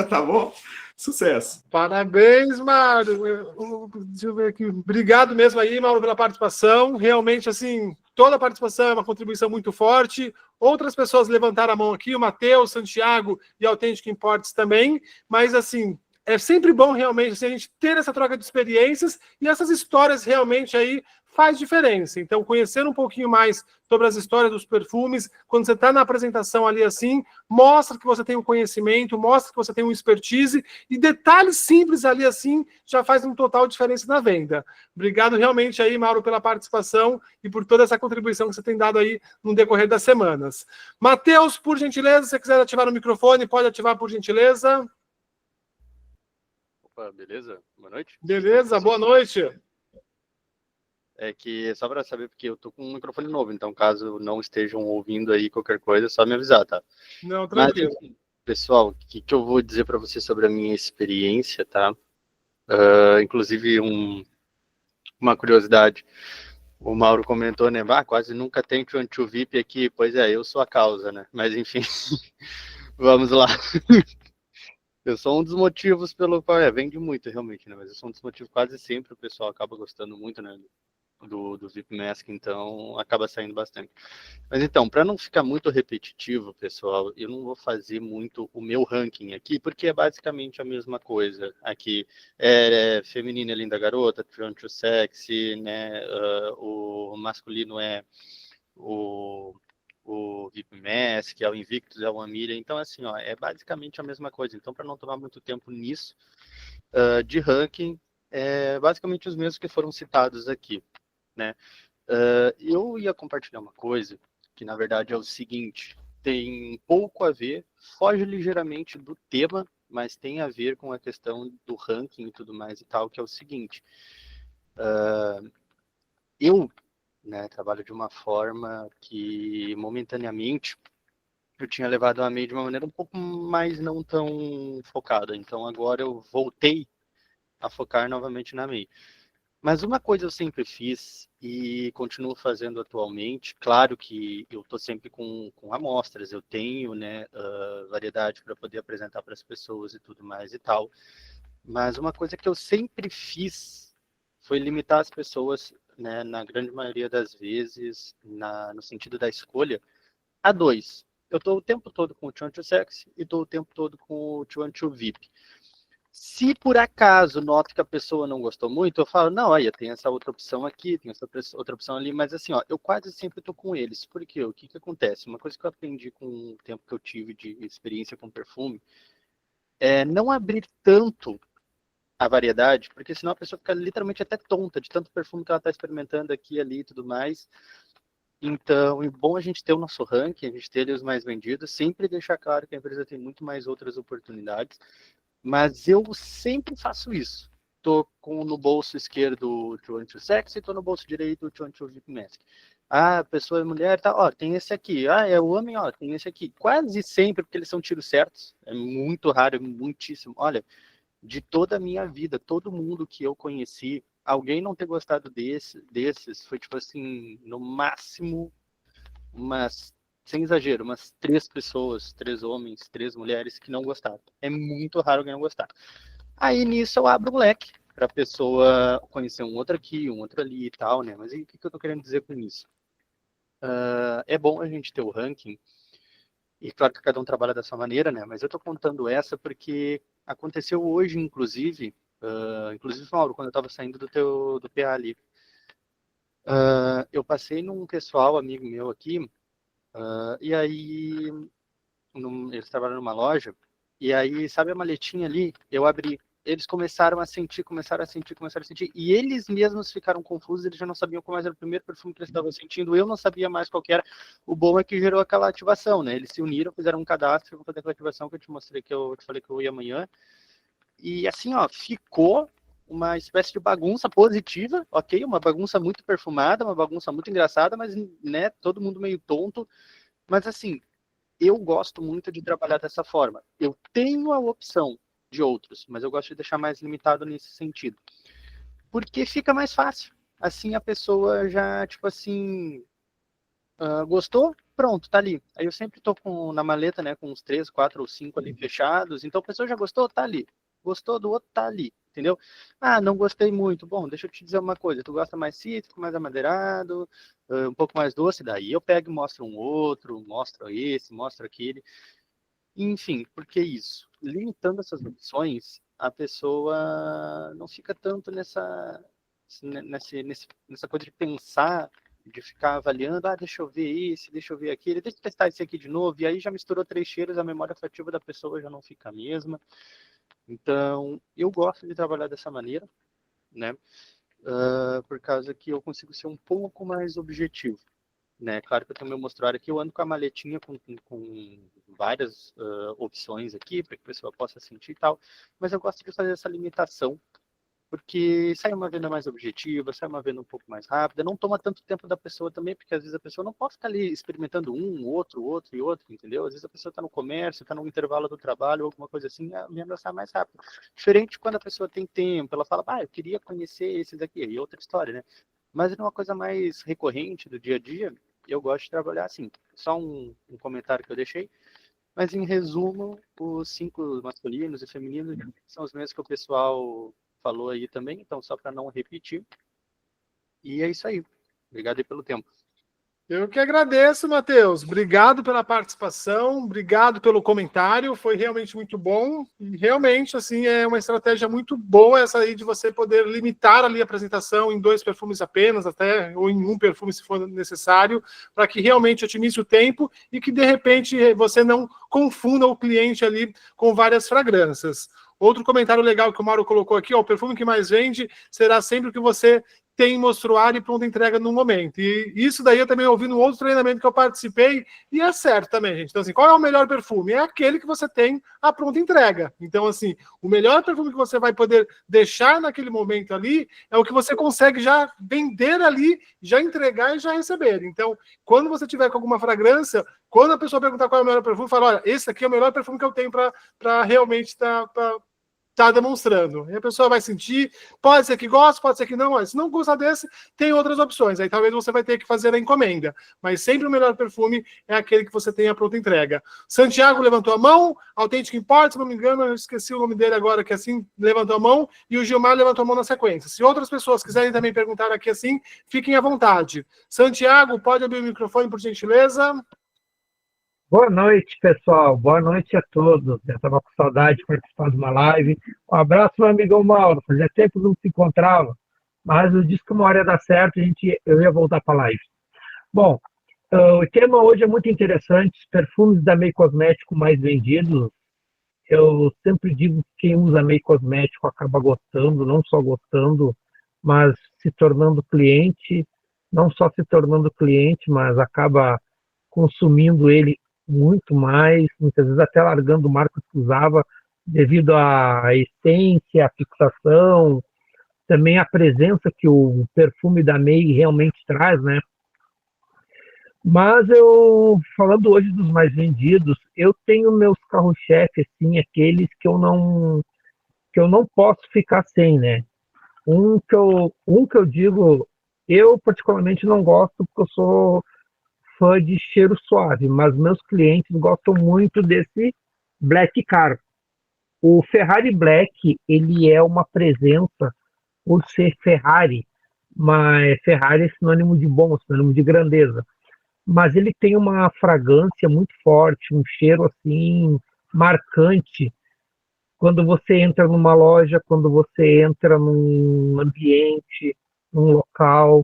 Tá bom? Sucesso. Parabéns, Mauro. Deixa eu ver aqui. Obrigado mesmo aí, Mauro, pela participação. Realmente, assim, toda a participação é uma contribuição muito forte. Outras pessoas levantaram a mão aqui, o Matheus, Santiago e Authentic Imports também. Mas, assim, é sempre bom realmente assim, a gente ter essa troca de experiências e essas histórias realmente aí faz diferença. Então, conhecer um pouquinho mais sobre as histórias dos perfumes, quando você está na apresentação ali assim, mostra que você tem um conhecimento, mostra que você tem um expertise, e detalhes simples ali assim já faz um total diferença na venda. Obrigado realmente aí, Mauro, pela participação e por toda essa contribuição que você tem dado aí no decorrer das semanas. Matheus, por gentileza, se você quiser ativar o microfone, pode ativar por gentileza. Opa, beleza? Boa noite. Beleza, boa noite. É que só para saber, porque eu tô com um microfone novo, então caso não estejam ouvindo aí qualquer coisa, é só me avisar, tá? Não, tranquilo. Mas, pessoal, o que eu vou dizer para vocês sobre a minha experiência, tá? Inclusive, uma curiosidade. O Mauro comentou, né? Quase nunca tem tio VIP aqui. Pois é, eu sou a causa, né? Mas, enfim, vamos lá. Eu sou um dos motivos pelo qual... vende muito, realmente, né? Mas eu sou um dos motivos, quase sempre o pessoal acaba gostando muito, né? Do VIP Mask, então acaba saindo bastante. Mas então, para não ficar muito repetitivo, pessoal, eu não vou fazer muito o meu ranking aqui, porque é basicamente a mesma coisa. Aqui é feminina é linda garota, Trying to Sexy, né? O masculino é o VIP Mask, é o Invictus, é o Amília. Então, assim, ó, é basicamente a mesma coisa. Então, para não tomar muito tempo nisso, de ranking, é basicamente os mesmos que foram citados aqui, né? Eu ia compartilhar uma coisa que, na verdade, é o seguinte: tem um pouco a ver, foge ligeiramente do tema, mas tem a ver com a questão do ranking e tudo mais e tal, que é o seguinte. Eu, né, trabalho de uma forma que, momentaneamente, eu tinha levado a MEI de uma maneira um pouco mais não tão focada. Então, agora eu voltei a focar novamente na MEI. Mas uma coisa eu sempre fiz e continuo fazendo atualmente, claro que eu estou sempre com amostras, eu tenho, né, variedade para poder apresentar para as pessoas e tudo mais e tal, mas uma coisa que eu sempre fiz foi limitar as pessoas, né, na grande maioria das vezes, no sentido da escolha, a 2. Eu estou o tempo todo com o Trying to Sexy e estou o tempo todo com o Trying to VIP. Se por acaso noto que a pessoa não gostou muito, eu falo, não, olha, tem essa outra opção aqui, tem essa outra opção ali, mas assim, ó, eu quase sempre tô com eles. Por quê? O que acontece? Uma coisa que eu aprendi com o tempo que eu tive de experiência com perfume é não abrir tanto a variedade, porque senão a pessoa fica literalmente até tonta de tanto perfume que ela tá experimentando aqui, ali e tudo mais. Então, é bom a gente ter o nosso ranking, a gente ter ali os mais vendidos, sempre deixar claro que a empresa tem muito mais outras oportunidades. Mas eu sempre faço isso. Tô no bolso esquerdo o Trying to Sexy e tô no bolso direito o Trying to VIP Mask. A pessoa é mulher, tá, ó, tem esse aqui. É o homem, ó, tem esse aqui. Quase sempre, porque eles são tiros certos. É muito raro, é muitíssimo. Olha, de toda a minha vida, todo mundo que eu conheci, alguém não ter gostado desses foi, tipo assim, no máximo sem exagero, umas 3 pessoas, 3 homens, 3 mulheres que não gostaram. É muito raro alguém não gostar. Aí nisso eu abro o leque para a pessoa conhecer um outro aqui, um outro ali e tal, né? Mas e o que eu tô querendo dizer com isso? É bom a gente ter o ranking, e claro que cada um trabalha da sua maneira, né? Mas eu tô contando essa porque aconteceu hoje, inclusive, Mauro, quando eu estava saindo do PA ali, eu passei num pessoal, amigo meu aqui, e aí eles trabalham numa loja, e aí, sabe a maletinha ali? Eu abri. Eles começaram a sentir, e eles mesmos ficaram confusos, eles já não sabiam qual mais era o primeiro perfume que eles estavam sentindo, eu não sabia mais qual que era. O bom é que gerou aquela ativação, né? Eles se uniram, fizeram um cadastro, vou fazer aquela ativação que eu te mostrei, que eu te falei que eu ia amanhã, e assim, ó, ficou uma espécie de bagunça positiva, ok? Uma bagunça muito perfumada, uma bagunça muito engraçada, mas, né, todo mundo meio tonto, mas assim, eu gosto muito de trabalhar dessa forma. Eu tenho a opção de outros, mas eu gosto de deixar mais limitado nesse sentido. Porque fica mais fácil. Assim a pessoa já, tipo assim, gostou? Pronto, tá ali. Aí eu sempre tô na maleta, né, com uns 3, 4 ou 5 ali fechados. Então a pessoa já gostou? Tá ali. Gostou do outro? Tá ali. Entendeu? Ah, não gostei muito. Bom, deixa eu te dizer uma coisa. Tu gosta mais cítrico, mais amadeirado, um pouco mais doce? Daí eu pego e mostro um outro, mostro esse, mostro aquele. Enfim, por que isso? Limitando essas opções, a pessoa não fica tanto nessa coisa de pensar, de ficar avaliando, deixa eu ver esse, deixa eu ver aquele, deixa eu testar esse aqui de novo, e aí já misturou 3 cheiros, a memória afetiva da pessoa já não fica a mesma. Então, eu gosto de trabalhar dessa maneira, né? Por causa que eu consigo ser um pouco mais objetivo. Né? Claro que eu tenho meu mostruário aqui, eu ando com a maletinha com várias opções aqui, para que a pessoa possa sentir e tal, mas eu gosto de fazer essa limitação, porque sai uma venda mais objetiva, sai uma venda um pouco mais rápida, não toma tanto tempo da pessoa também, porque às vezes a pessoa não pode ficar ali experimentando outro, entendeu? Às vezes a pessoa está no comércio, está no intervalo do trabalho, alguma coisa assim, a venda sai mais rápido. Diferente quando a pessoa tem tempo, ela fala, eu queria conhecer esses aqui, e outra história, né? Mas é uma coisa mais recorrente do dia a dia, eu gosto de trabalhar assim. Só um comentário que eu deixei, mas em resumo, os 5 masculinos e femininos são os mesmos que o pessoal falou aí também, então só para não repetir. E é isso aí. Obrigado aí pelo tempo. Eu que agradeço, Matheus. Obrigado pela participação, obrigado pelo comentário, foi realmente muito bom. E realmente, assim, é uma estratégia muito boa essa aí de você poder limitar ali a apresentação em 2 perfumes apenas, até, ou em 1 perfume se for necessário, para que realmente otimize o tempo e que, de repente, você não confunda o cliente ali com várias fragrâncias. Outro comentário legal que o Mauro colocou aqui, o perfume que mais vende será sempre o que você tem mostruário e pronta entrega no momento. E isso daí eu também ouvi no outro treinamento que eu participei, e é certo também, gente. Então, assim, qual é o melhor perfume? É aquele que você tem a pronta entrega. Então, assim, o melhor perfume que você vai poder deixar naquele momento ali é o que você consegue já vender ali, já entregar e já receber. Então, quando você tiver com alguma fragrância, quando a pessoa perguntar qual é o melhor perfume, fala, olha, esse aqui é o melhor perfume que eu tenho para realmente estar demonstrando. E a pessoa vai sentir, pode ser que goste, pode ser que não, mas se não gosta desse, tem outras opções. Aí talvez você vai ter que fazer a encomenda. Mas sempre o melhor perfume é aquele que você tem a pronta entrega. Santiago levantou a mão, Authentic Import, se não me engano, eu esqueci o nome dele agora, que assim, levantou a mão, e o Gilmar levantou a mão na sequência. Se outras pessoas quiserem também perguntar aqui assim, fiquem à vontade. Santiago, pode abrir o microfone, por gentileza? Boa noite, pessoal. Boa noite a todos. Eu estava com saudade de participar de uma live. Um abraço, meu amigo Mauro. Fazia tempo que não se encontrava, mas eu disse que uma hora ia dar certo e eu ia voltar para a live. Bom, o tema hoje é muito interessante. Os perfumes da MEI Cosmético mais vendidos. Eu sempre digo que quem usa MEI Cosmético acaba gostando, não só gostando, mas se tornando cliente. Não só se tornando cliente, mas acaba consumindo ele muito mais, muitas vezes até largando marcas que usava devido à essência, à fixação, também a presença que o perfume da MEI realmente traz, né? Mas eu, falando hoje dos mais vendidos, eu tenho meus carro-chefe, assim, aqueles que eu não posso ficar sem, né? Um que eu digo, eu particularmente não gosto porque eu sou fã de cheiro suave, mas meus clientes gostam muito desse Black Car. O Ferrari Black, ele é uma presença por ser Ferrari, mas Ferrari é sinônimo de bom, sinônimo de grandeza. Mas ele tem uma fragrância muito forte, um cheiro assim marcante. Quando você entra numa loja, quando você entra num ambiente, num local,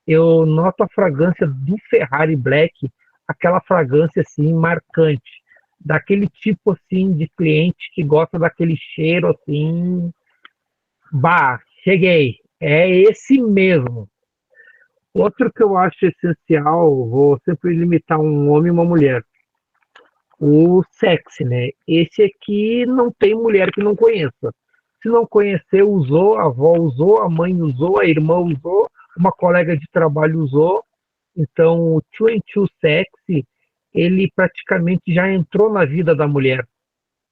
eu noto a fragrância do Ferrari Black, aquela fragrância assim marcante, daquele tipo assim de cliente que gosta daquele cheiro assim, cheguei, é esse mesmo. Outro que eu acho essencial, vou sempre limitar um homem e uma mulher, o sexy, né? Esse aqui não tem mulher que não conheça. Se não conhecer, usou, a avó usou, a mãe usou, a irmã usou, uma colega de trabalho usou. Então, o 2 and 2 Sexy, ele praticamente já entrou na vida da mulher.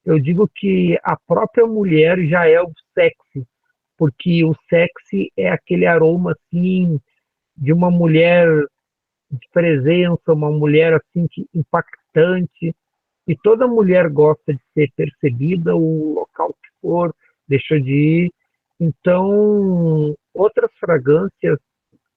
Eu digo que a própria mulher já é o sexy, porque o sexy é aquele aroma assim de uma mulher de presença, uma mulher assim impactante, e toda mulher gosta de ser percebida, o local que for, deixa de ir. Então, outras fragrâncias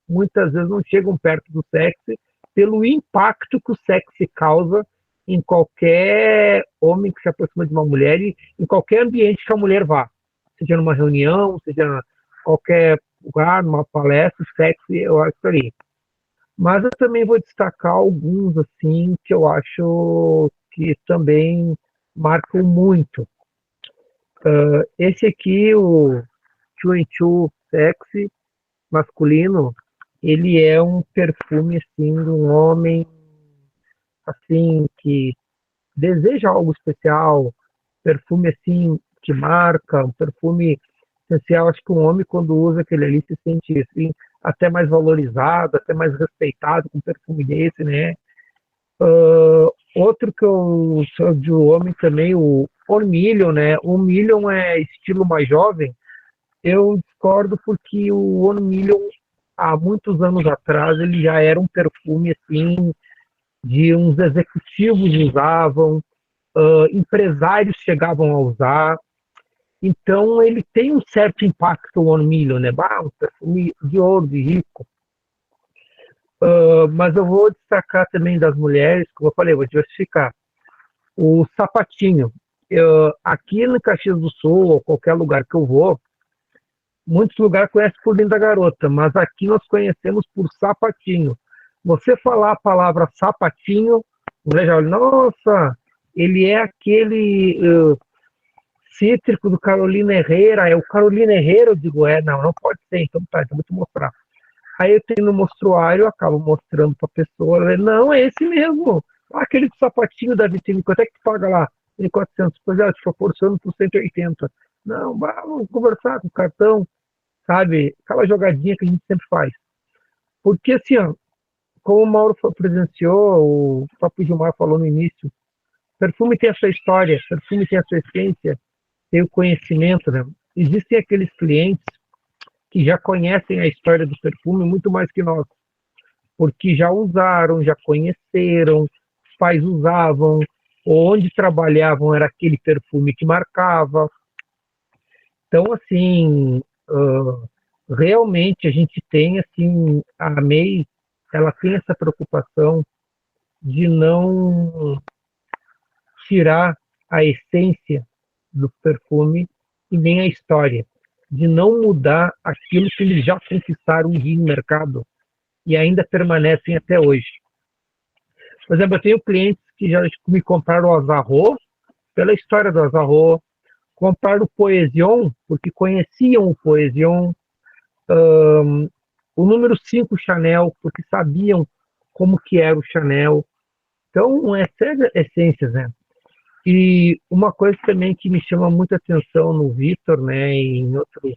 muitas vezes não chegam perto do sexy pelo impacto que o sexy causa em qualquer homem que se aproxima de uma mulher e em qualquer ambiente que a mulher vá, seja numa reunião, seja em qualquer lugar, numa palestra, o sexy eu acho ali. Mas eu também vou destacar alguns assim que eu acho que também marcam muito. Esse aqui, o 22 Sexy masculino, ele é um perfume assim de um homem assim que deseja algo especial, perfume assim que marca, um perfume essencial. Acho que um homem quando usa aquele ali se sente assim até mais valorizado, até mais respeitado com um perfume desse, né? Outro que eu sou de homem também, o On Million, né? O Million é estilo mais jovem. Eu discordo porque o On Million, há muitos anos atrás, ele já era um perfume assim de uns executivos usavam, empresários chegavam a usar. Então ele tem um certo impacto, o On Million, né? Um perfume de ouro, de rico. Mas eu vou destacar também das mulheres, como eu falei, vou diversificar. O sapatinho. Aqui no Caxias do Sul, ou qualquer lugar que eu vou, muitos lugares conhecem por Linda Garota, mas aqui nós conhecemos por sapatinho. Você falar a palavra sapatinho, você já olha, nossa, ele é aquele cítrico do Carolina Herrera, é o Carolina Herrera, eu digo, não pode ser, então tá, então vou te mostrar. Aí eu tenho no mostruário, eu acabo mostrando para a pessoa, ela, não, é esse mesmo, aquele sapatinho da vitrine, quanto é que tu paga lá? 1.400, pois é, eu te proporciono por 180. Não, vamos conversar com o cartão, sabe? Aquela jogadinha que a gente sempre faz. Porque assim, ó, como o Mauro presenciou, o próprio Gilmar falou no início, perfume tem a sua história, perfume tem a sua essência, tem o conhecimento, né? Existem aqueles clientes que já conhecem a história do perfume muito mais que nós, porque já usaram, já conheceram, os pais usavam, onde trabalhavam era aquele perfume que marcava. Então, assim, realmente a gente tem, assim, a MEI, ela tem essa preocupação de não tirar a essência do perfume e nem a história, de não mudar aquilo que eles já conquistaram no mercado e ainda permanecem até hoje. Por exemplo, eu tenho clientes que já me compraram o Azarro, pela história do Azarro, compraram o Poesion, porque conheciam o Poesion, o número 5 Chanel, porque sabiam como que era o Chanel. Então, essas essências, né? E uma coisa também que me chama muita atenção no Vitor, né, e em outros,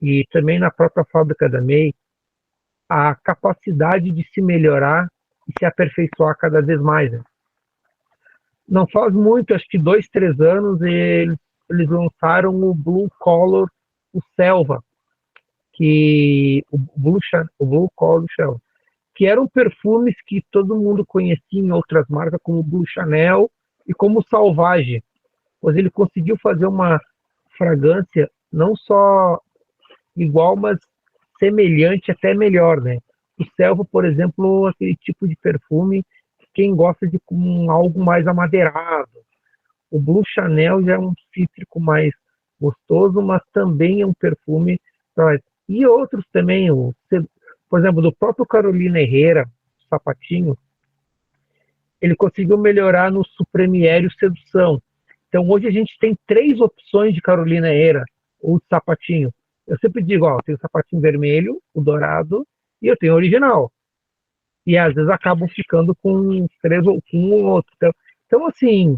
e também na própria fábrica da MEI, a capacidade de se melhorar e se aperfeiçoar cada vez mais. Né? Não faz muito, acho que 2, 3 anos, eles lançaram o Blue Color, o Selva, o Blue Color Selva, que eram perfumes que todo mundo conhecia em outras marcas, como o Blue Chanel e como o Sauvage. Pois ele conseguiu fazer uma fragrância não só igual, mas semelhante, até melhor, né? O Selva, por exemplo, aquele tipo de perfume, quem gosta de algo mais amadeirado. O Blue Chanel já é um cítrico mais gostoso, mas também é um perfume. E outros também, por exemplo, do próprio Carolina Herrera, o sapatinho, ele conseguiu melhorar no Supremiério Sedução. Então, hoje a gente tem 3 opções de Carolina Herrera, ou de sapatinho. Eu sempre digo, eu tenho o sapatinho vermelho, o dourado, e eu tenho o original. E às vezes acabam ficando com 3 ou com um ou outro. Então assim,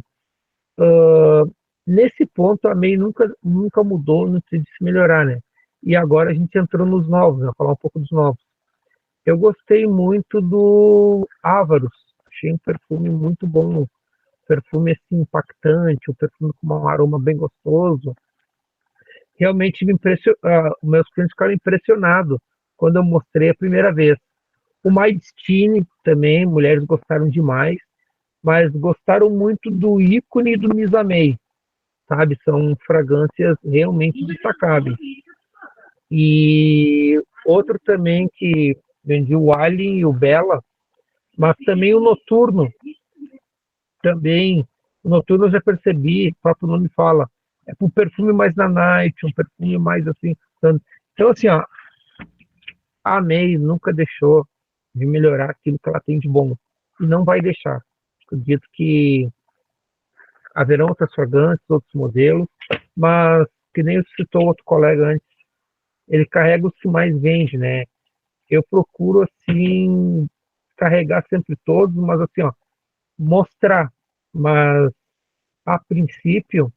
nesse ponto a MEI nunca mudou no sentido de se melhorar, né? E agora a gente entrou nos novos, né? Vou falar um pouco dos novos. Eu gostei muito do Ávaros achei um perfume muito bom, um perfume assim, impactante, um perfume com um aroma bem gostoso. Realmente meus clientes ficaram impressionados quando eu mostrei a primeira vez. O My Destiny também, mulheres gostaram demais, mas gostaram muito do ícone do Misamei, sabe? São fragrâncias realmente destacáveis. E outro também que vendi, o Alien e o Bella, mas também o Noturno. Também, o Noturno eu já percebi, o próprio nome fala, é um perfume mais na night, um perfume mais assim. Então, assim, ó, a May nunca deixou de melhorar aquilo que ela tem de bom. E não vai deixar. Acredito que haverão outras fragrâncias, outros modelos, mas, que nem citou outro colega antes, ele carrega os que mais vende, né? Eu procuro, assim, carregar sempre todos, mas assim, ó, mostrar. Mas, a princípio,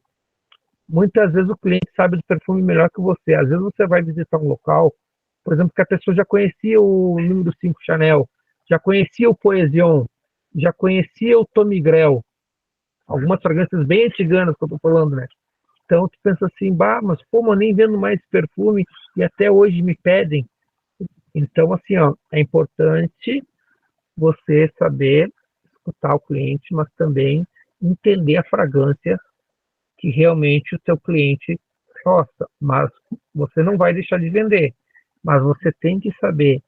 muitas vezes o cliente sabe do perfume melhor que você. Às vezes você vai visitar um local, por exemplo, que a pessoa já conhecia o número 5 Chanel, já conhecia o Poesion, já conhecia o Tommy Grell, algumas fragrâncias bem antiganas que eu tô falando, né? Então tu pensa assim, bah, mas pô, eu nem vendo mais perfume e até hoje me pedem. Então, assim, ó, é importante você saber escutar o cliente, mas também entender a fragrância que realmente o seu cliente gosta. Mas você não vai deixar de vender. Mas você tem que saber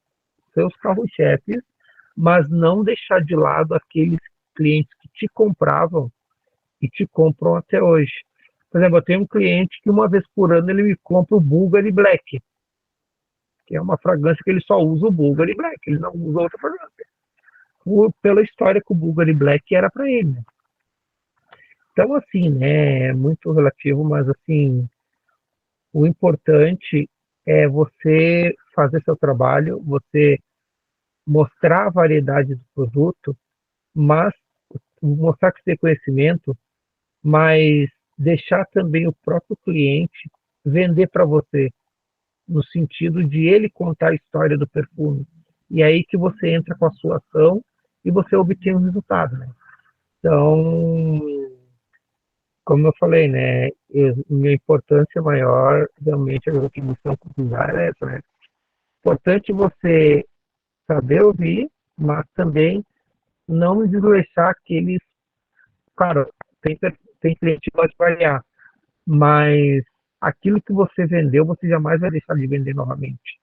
seus carro-chefes, mas não deixar de lado aqueles clientes que te compravam e te compram até hoje. Por exemplo, eu tenho um cliente que uma vez por ano ele me compra o Bulgari Black, que é uma fragrância que ele só usa o Bulgari Black, ele não usa outra fragrância. Pela história que o Bulgari Black era para ele, né? Então, assim, né, é muito relativo, mas, assim, o importante é você fazer seu trabalho, você mostrar a variedade do produto, mas mostrar que você tem conhecimento, mas deixar também o próprio cliente vender para você, no sentido de ele contar a história do perfume. E aí que você entra com a sua ação e você obtém um resultado, né? Então, como eu falei, né, minha importância maior, realmente, a contribuição cultural é essa, né? Importante você saber ouvir, mas também não desleixar aqueles... Claro, tem cliente que pode variar, mas aquilo que você vendeu, você jamais vai deixar de vender novamente.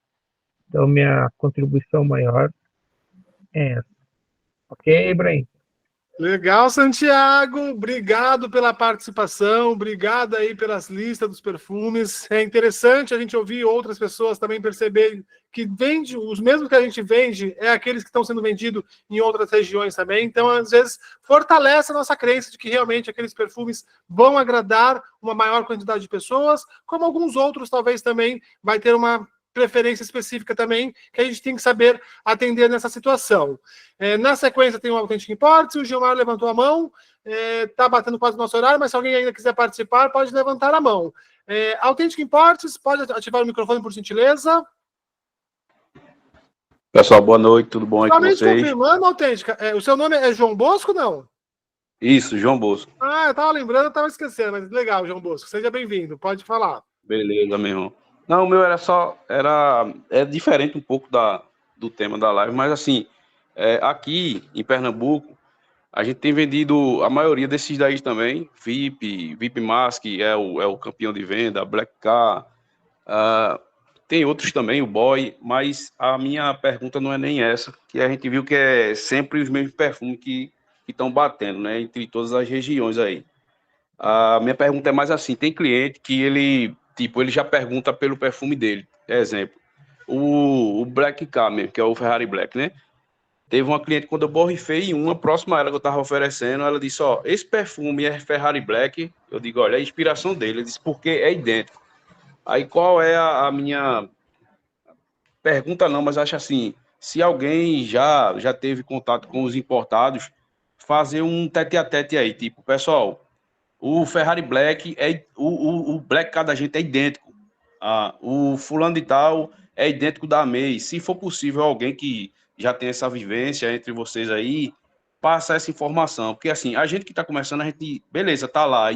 Então, minha contribuição maior é essa. Ok, Ibrahim? Legal, Santiago. Obrigado pela participação. Obrigado aí pelas listas dos perfumes. É interessante a gente ouvir outras pessoas também perceberem que vende, os mesmos que a gente vende, é aqueles que estão sendo vendidos em outras regiões também. Então, às vezes, fortalece a nossa crença de que realmente aqueles perfumes vão agradar uma maior quantidade de pessoas, como alguns outros talvez também vai ter uma preferência específica também, que a gente tem que saber atender nessa situação. Na sequência tem o Authentic Imports, o Gilmar levantou a mão, está batendo quase o nosso horário, mas se alguém ainda quiser participar, pode levantar a mão. Authentic Imports, pode ativar o microfone, por gentileza. Pessoal, boa noite, tudo bom aí com vocês? Confirmando, Autêntica, o seu nome é João Bosco, não? Isso, João Bosco. Ah, eu estava lembrando, eu estava esquecendo, mas legal, João Bosco, seja bem-vindo, pode falar. Beleza, meu irmão. Não, o meu é diferente um pouco do tema da live, mas assim, aqui em Pernambuco, a gente tem vendido a maioria desses daí também, VIP Mask é o campeão de venda, Black Car, tem outros também, o Boy, mas a minha pergunta não é nem essa, que a gente viu que é sempre os mesmos perfumes que estão batendo, né, entre todas as regiões aí. A minha pergunta é mais assim, tem cliente que ele já pergunta pelo perfume dele. Exemplo, o Black Car mesmo, que é o Ferrari Black, né? Teve uma cliente, quando eu borrifei uma próxima a ela que eu estava oferecendo, ela disse, ó, esse perfume é Ferrari Black. Eu digo, olha, é a inspiração dele. Ele disse, porque é idêntico. Aí qual é a minha pergunta não, mas acho assim, se alguém já teve contato com os importados, fazer um tete-a-tete aí, tipo, pessoal, o Ferrari Black o Black cada gente é idêntico. O fulano de tal é idêntico da MEI. Se for possível, alguém que já tem essa vivência entre vocês aí, passar essa informação, porque assim, a gente que está começando, a gente, beleza, tá lá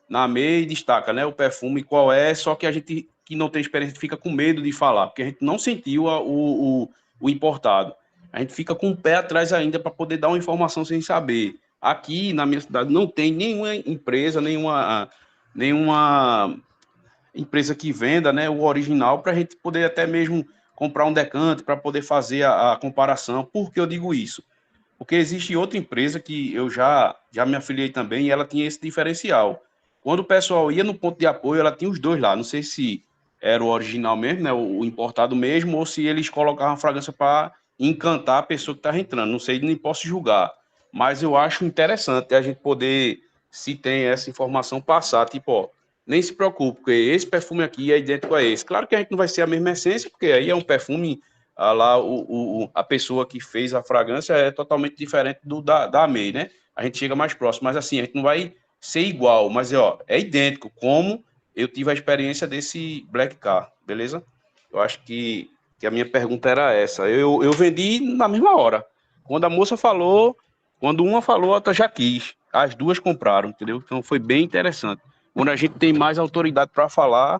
na AMEI e destaca, né, o perfume qual é, só que a gente que não tem experiência fica com medo de falar, porque a gente não sentiu o importado. A gente fica com o pé atrás ainda para poder dar uma informação sem saber. Aqui na minha cidade não tem nenhuma empresa, nenhuma empresa que venda, né, o original, para a gente poder até mesmo comprar um decante para poder fazer a comparação. Por que eu digo isso? Porque existe outra empresa que eu já me afiliei também e ela tinha esse diferencial. Quando o pessoal ia no ponto de apoio, ela tinha os dois lá. Não sei se era o original mesmo, né, o importado mesmo, ou se eles colocavam a fragrância para encantar a pessoa que estava entrando. Não sei, nem posso julgar. Mas eu acho interessante a gente poder, se tem essa informação, passar. Tipo, ó, nem se preocupe, porque esse perfume aqui é idêntico a esse. Claro que a gente não vai ser a mesma essência, porque aí é um perfume, lá a pessoa que fez a fragrância é totalmente diferente da AMEI, né? A gente chega mais próximo, mas assim, a gente não vai ser igual, mas ó, é idêntico, como eu tive a experiência desse Black Car, beleza? Eu acho que a minha pergunta era essa. Eu vendi na mesma hora. Quando a moça falou, quando uma falou, a outra já quis. As duas compraram, entendeu? Então foi bem interessante. Quando a gente tem mais autoridade para falar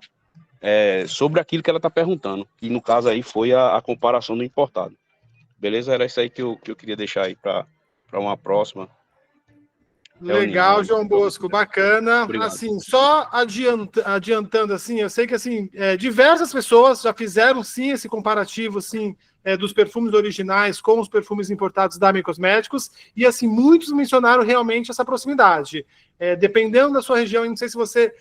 sobre aquilo que ela está perguntando, que no caso aí foi a comparação do importado. Beleza? Era isso aí que eu queria deixar aí para uma próxima. Legal, reunião. João Bosco, bacana. Obrigado. Assim, só adiantando assim, eu sei que assim, diversas pessoas já fizeram sim esse comparativo assim, dos perfumes originais com os perfumes importados da AMEI Cosméticos, e assim, muitos mencionaram realmente essa proximidade. Dependendo da sua região, não sei se você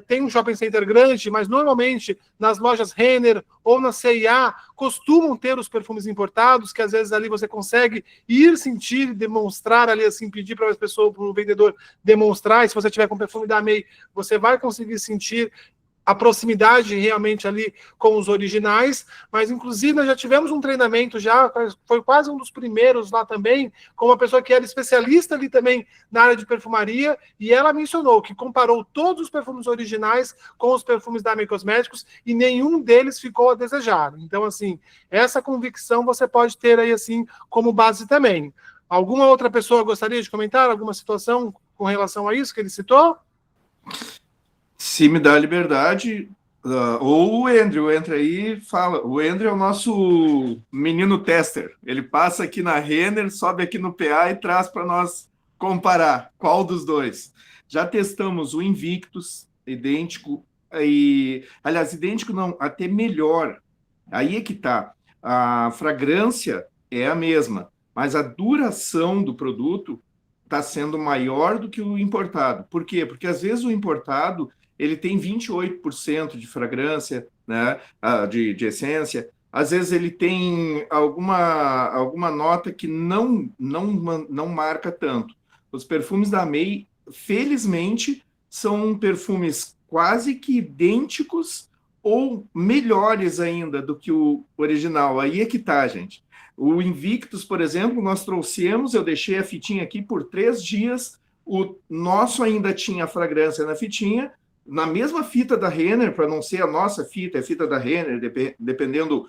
tem um shopping center grande, mas normalmente nas lojas Renner ou na C&A costumam ter os perfumes importados, que às vezes ali você consegue ir sentir, demonstrar ali, assim, pedir para as pessoas, para o vendedor demonstrar, e se você tiver com perfume da AMEI, você vai conseguir sentir a proximidade realmente ali com os originais, mas inclusive nós já tivemos um treinamento foi quase um dos primeiros lá também, com uma pessoa que era especialista ali também na área de perfumaria, e ela mencionou que comparou todos os perfumes originais com os perfumes da AMEI Cosméticos e nenhum deles ficou a desejar. Então, assim, essa convicção você pode ter aí, assim, como base também. Alguma outra pessoa gostaria de comentar alguma situação com relação a isso que ele citou? Se me dá liberdade, ou o Andrew entra aí e fala. O Andrew é o nosso menino tester. Ele passa aqui na Renner, sobe aqui no PA e traz para nós comparar qual dos dois. Já testamos o Invictus, idêntico, aliás, idêntico não, até melhor. Aí é que tá. A fragrância é a mesma, mas a duração do produto está sendo maior do que o importado. Por quê? Porque às vezes o importado ele tem 28% de fragrância, né, de essência. Às vezes ele tem alguma nota que não marca tanto. Os perfumes da AMEI, felizmente, são perfumes quase que idênticos ou melhores ainda do que o original. Aí é que tá, gente. O Invictus, por exemplo, nós trouxemos, eu deixei a fitinha aqui por 3 dias, o nosso ainda tinha fragrância na fitinha, na mesma fita da Renner, para não ser a nossa fita, é a fita da Renner, dependendo,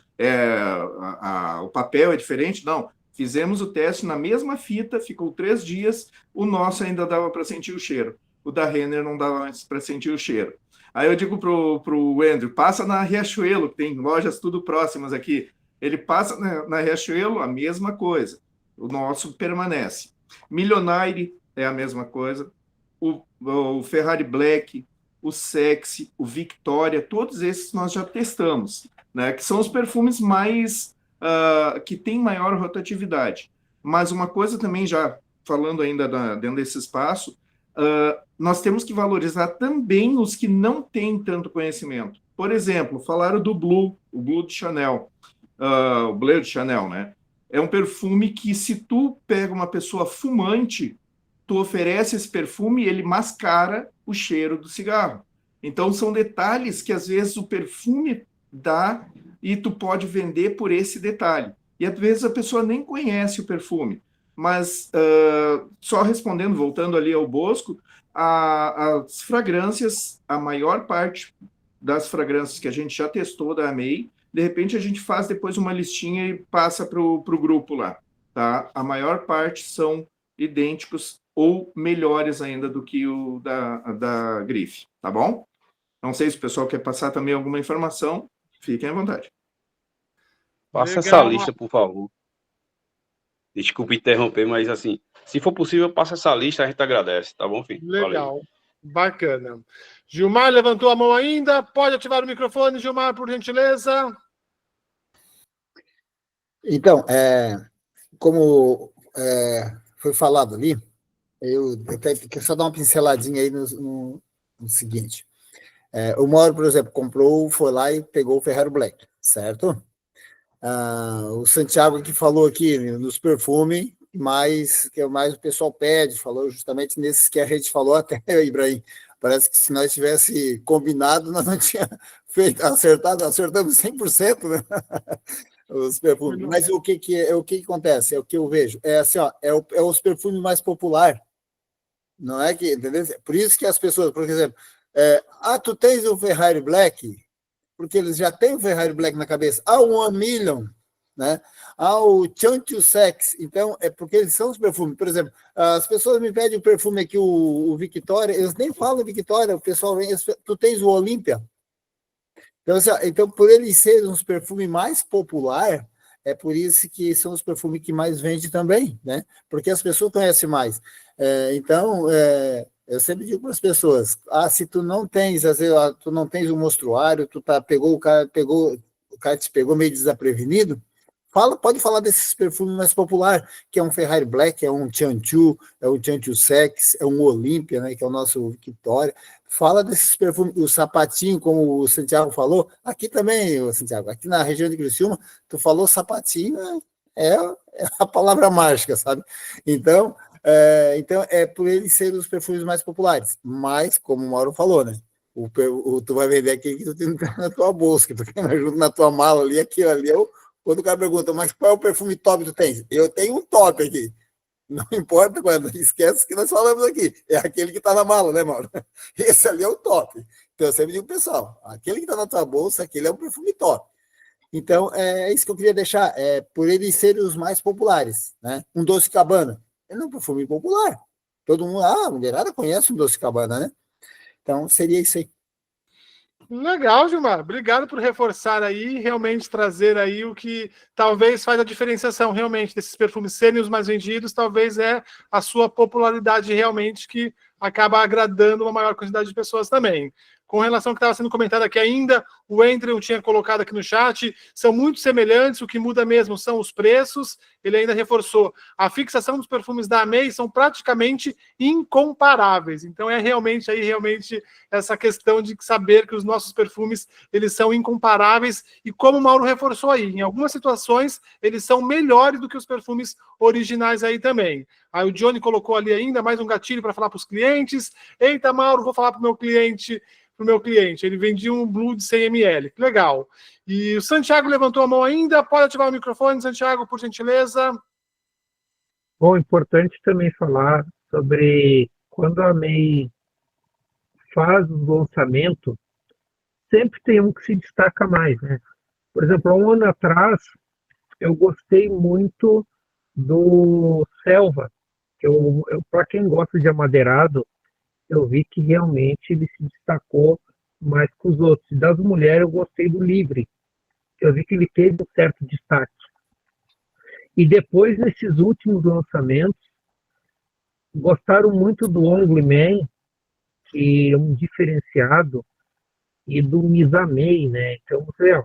o papel é diferente, não. Fizemos o teste na mesma fita, ficou 3 dias, o nosso ainda dava para sentir o cheiro. O da Renner não dava para sentir o cheiro. Aí eu digo pro Andrew, passa na Riachuelo, que tem lojas tudo próximas aqui. Ele passa na Riachuelo, a mesma coisa. O nosso permanece. Millionaire é a mesma coisa. O Ferrari Black, o Sexy, o Victoria, todos esses nós já testamos, né? Que são os perfumes mais que têm maior rotatividade. Mas uma coisa também, já falando ainda dentro desse espaço, nós temos que valorizar também os que não têm tanto conhecimento. Por exemplo, falaram do Blue, o Blue de Chanel, o Bleu de Chanel, né? É um perfume que, se tu pega uma pessoa fumante, tu oferece esse perfume e ele mascara o cheiro do cigarro. Então, são detalhes que, às vezes, o perfume dá e tu pode vender por esse detalhe. E, às vezes, a pessoa nem conhece o perfume. Mas, só respondendo, voltando ali ao Bosco, as fragrâncias, a maior parte das fragrâncias que a gente já testou da AMEI, de repente a gente faz depois uma listinha e passa para o grupo lá. tá? A maior parte são idênticos ou melhores ainda do que o da grife, tá bom? Não sei se o pessoal quer passar também alguma informação, fiquem à vontade. Passa essa Legal. lista, por favor. Desculpa interromper, mas assim, se for possível, passa essa lista, a gente agradece, tá bom, filho? Valeu. Legal. Bacana. Gilmar levantou a mão ainda. Pode ativar o microfone, Gilmar, por gentileza. Então, como foi falado ali, eu até quero só dar uma pinceladinha aí no seguinte. O Mauro, por exemplo, foi lá e pegou o Ferrari Black, certo? O Santiago que falou aqui nos perfumes, que é mais o pessoal pede, falou justamente nesses que a gente falou até, Ibrahim. Parece que se nós tivesse combinado, nós não tínhamos acertamos 100%, né? Os perfumes. Mas o que acontece? É o que eu vejo. É assim, ó, é os perfumes mais populares. Não é que, entendeu? Por isso que as pessoas, por exemplo, tu tens o Ferrari Black, porque eles já têm o Ferrari Black na cabeça. O 1 Million, né? O Chantu Sex. Então, é porque eles são os perfumes. Por exemplo, as pessoas me pedem o perfume aqui, o Victoria, eles nem falam Victoria, o pessoal vem, tu tens o Olympia. Então, por eles serem os perfumes mais populares, é por isso que são os perfumes que mais vendem também, né? Porque as pessoas conhecem mais. Então, eu sempre digo para as pessoas, se tu não tens, às vezes, tu não tens um mostruário, o cara te pegou meio desprevenido, pode falar desses perfumes mais populares, que é um Ferrari Black, é um Chantu, é um Chantu Sex, é um Olympia, né, que é o nosso Victoria. Fala desses perfumes, o sapatinho, como o Santiago falou, aqui também, Santiago, aqui na região de Criciúma, tu falou sapatinho, é a palavra mágica, sabe? Então, é por eles serem os perfumes mais populares. Mas, como o Mauro falou, né? Tu vai vender aquele que tu tem na tua bolsa, que tu tem junto na tua mala ali, aquilo ali quando o cara pergunta, mas qual é o perfume top que tu tens? Eu tenho um top aqui. Não importa quando, esquece que nós falamos aqui. É aquele que está na mala, né, Mauro? Esse ali é o top. Então, eu sempre digo, pessoal, aquele que está na tua bolsa, aquele é o perfume top. Então, é isso que eu queria deixar, por eles serem os mais populares, né? Um Dolce Gabbana, ele é um perfume popular. Todo mundo, a mulherada conhece um Dolce Gabbana, né? Então, seria isso aí. Legal, Gilmar. Obrigado por reforçar aí, realmente trazer aí o que talvez faz a diferenciação realmente desses perfumes serem os mais vendidos, talvez é a sua popularidade realmente que acaba agradando uma maior quantidade de pessoas também. Com relação ao que estava sendo comentado aqui ainda, o Andrew tinha colocado aqui no chat, são muito semelhantes, o que muda mesmo são os preços. Ele ainda reforçou, a fixação dos perfumes da Amei são praticamente incomparáveis. Então é realmente essa questão de saber que os nossos perfumes, eles são incomparáveis, e como o Mauro reforçou aí, em algumas situações eles são melhores do que os perfumes originais aí também. Aí o Johnny colocou ali ainda mais um gatilho para falar para os clientes. Eita, Mauro, vou falar para o meu cliente. Ele vendia um Blue de 100 ml. Que legal. E o Santiago levantou a mão ainda. Pode ativar o microfone, Santiago, por gentileza. Bom, importante também falar sobre quando a Amei faz o lançamento, sempre tem um que se destaca mais, né? Por exemplo, há um ano atrás, eu gostei muito do Selva. Para quem gosta de amadeirado, eu vi que realmente ele se destacou mais que os outros. E das mulheres, eu gostei do Livre. Eu vi que ele teve um certo destaque. E depois, nesses últimos lançamentos, gostaram muito do Only Man, que é um diferenciado, e do Misamei, né? Então, você,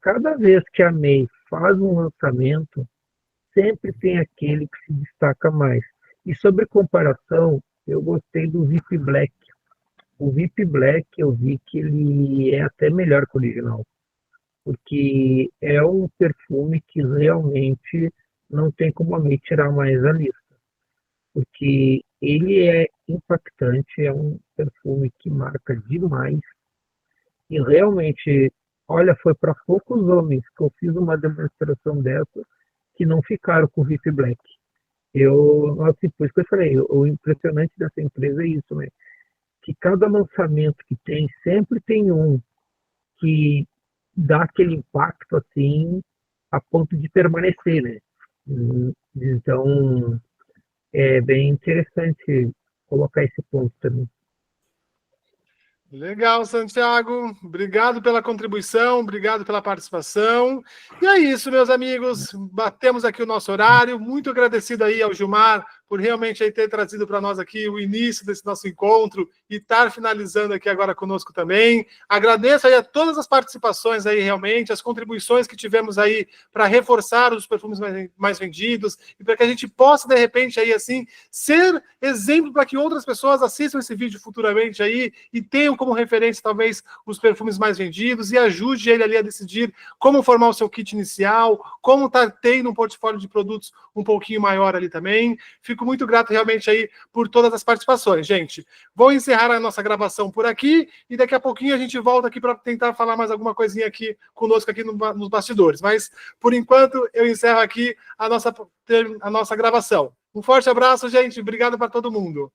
cada vez que a May faz um lançamento, sempre tem aquele que se destaca mais. E sobre comparação, eu gostei do VIP Black. O VIP Black, eu vi que ele é até melhor que o original, porque é um perfume que realmente não tem como a May tirar mais a lista, porque ele é impactante, é um perfume que marca demais, e realmente, olha, foi para poucos homens que eu fiz uma demonstração dessa que não ficaram com o VIP Black. Assim, por isso que eu falei, o impressionante dessa empresa é isso, né? Que cada lançamento que tem, sempre tem um que dá aquele impacto assim a ponto de permanecer, né? Então, é bem interessante colocar esse ponto também. Legal, Santiago. Obrigado pela contribuição, obrigado pela participação. E é isso, meus amigos. Batemos aqui o nosso horário. Muito agradecido aí ao Gilmar por realmente aí ter trazido para nós aqui o início desse nosso encontro e estar finalizando aqui agora conosco também. Agradeço aí a todas as participações aí realmente, as contribuições que tivemos aí para reforçar os perfumes mais vendidos e para que a gente possa, de repente, aí assim, ser exemplo para que outras pessoas assistam esse vídeo futuramente aí e tenham como referência, talvez, os perfumes mais vendidos e ajude ele ali a decidir como formar o seu kit inicial, como tendo um portfólio de produtos um pouquinho maior ali também. Fico muito grato realmente aí por todas as participações, gente. Vou encerrar a nossa gravação por aqui e daqui a pouquinho a gente volta aqui para tentar falar mais alguma coisinha aqui conosco aqui nos bastidores. Mas, por enquanto, eu encerro aqui a nossa gravação. Um forte abraço, gente. Obrigado para todo mundo.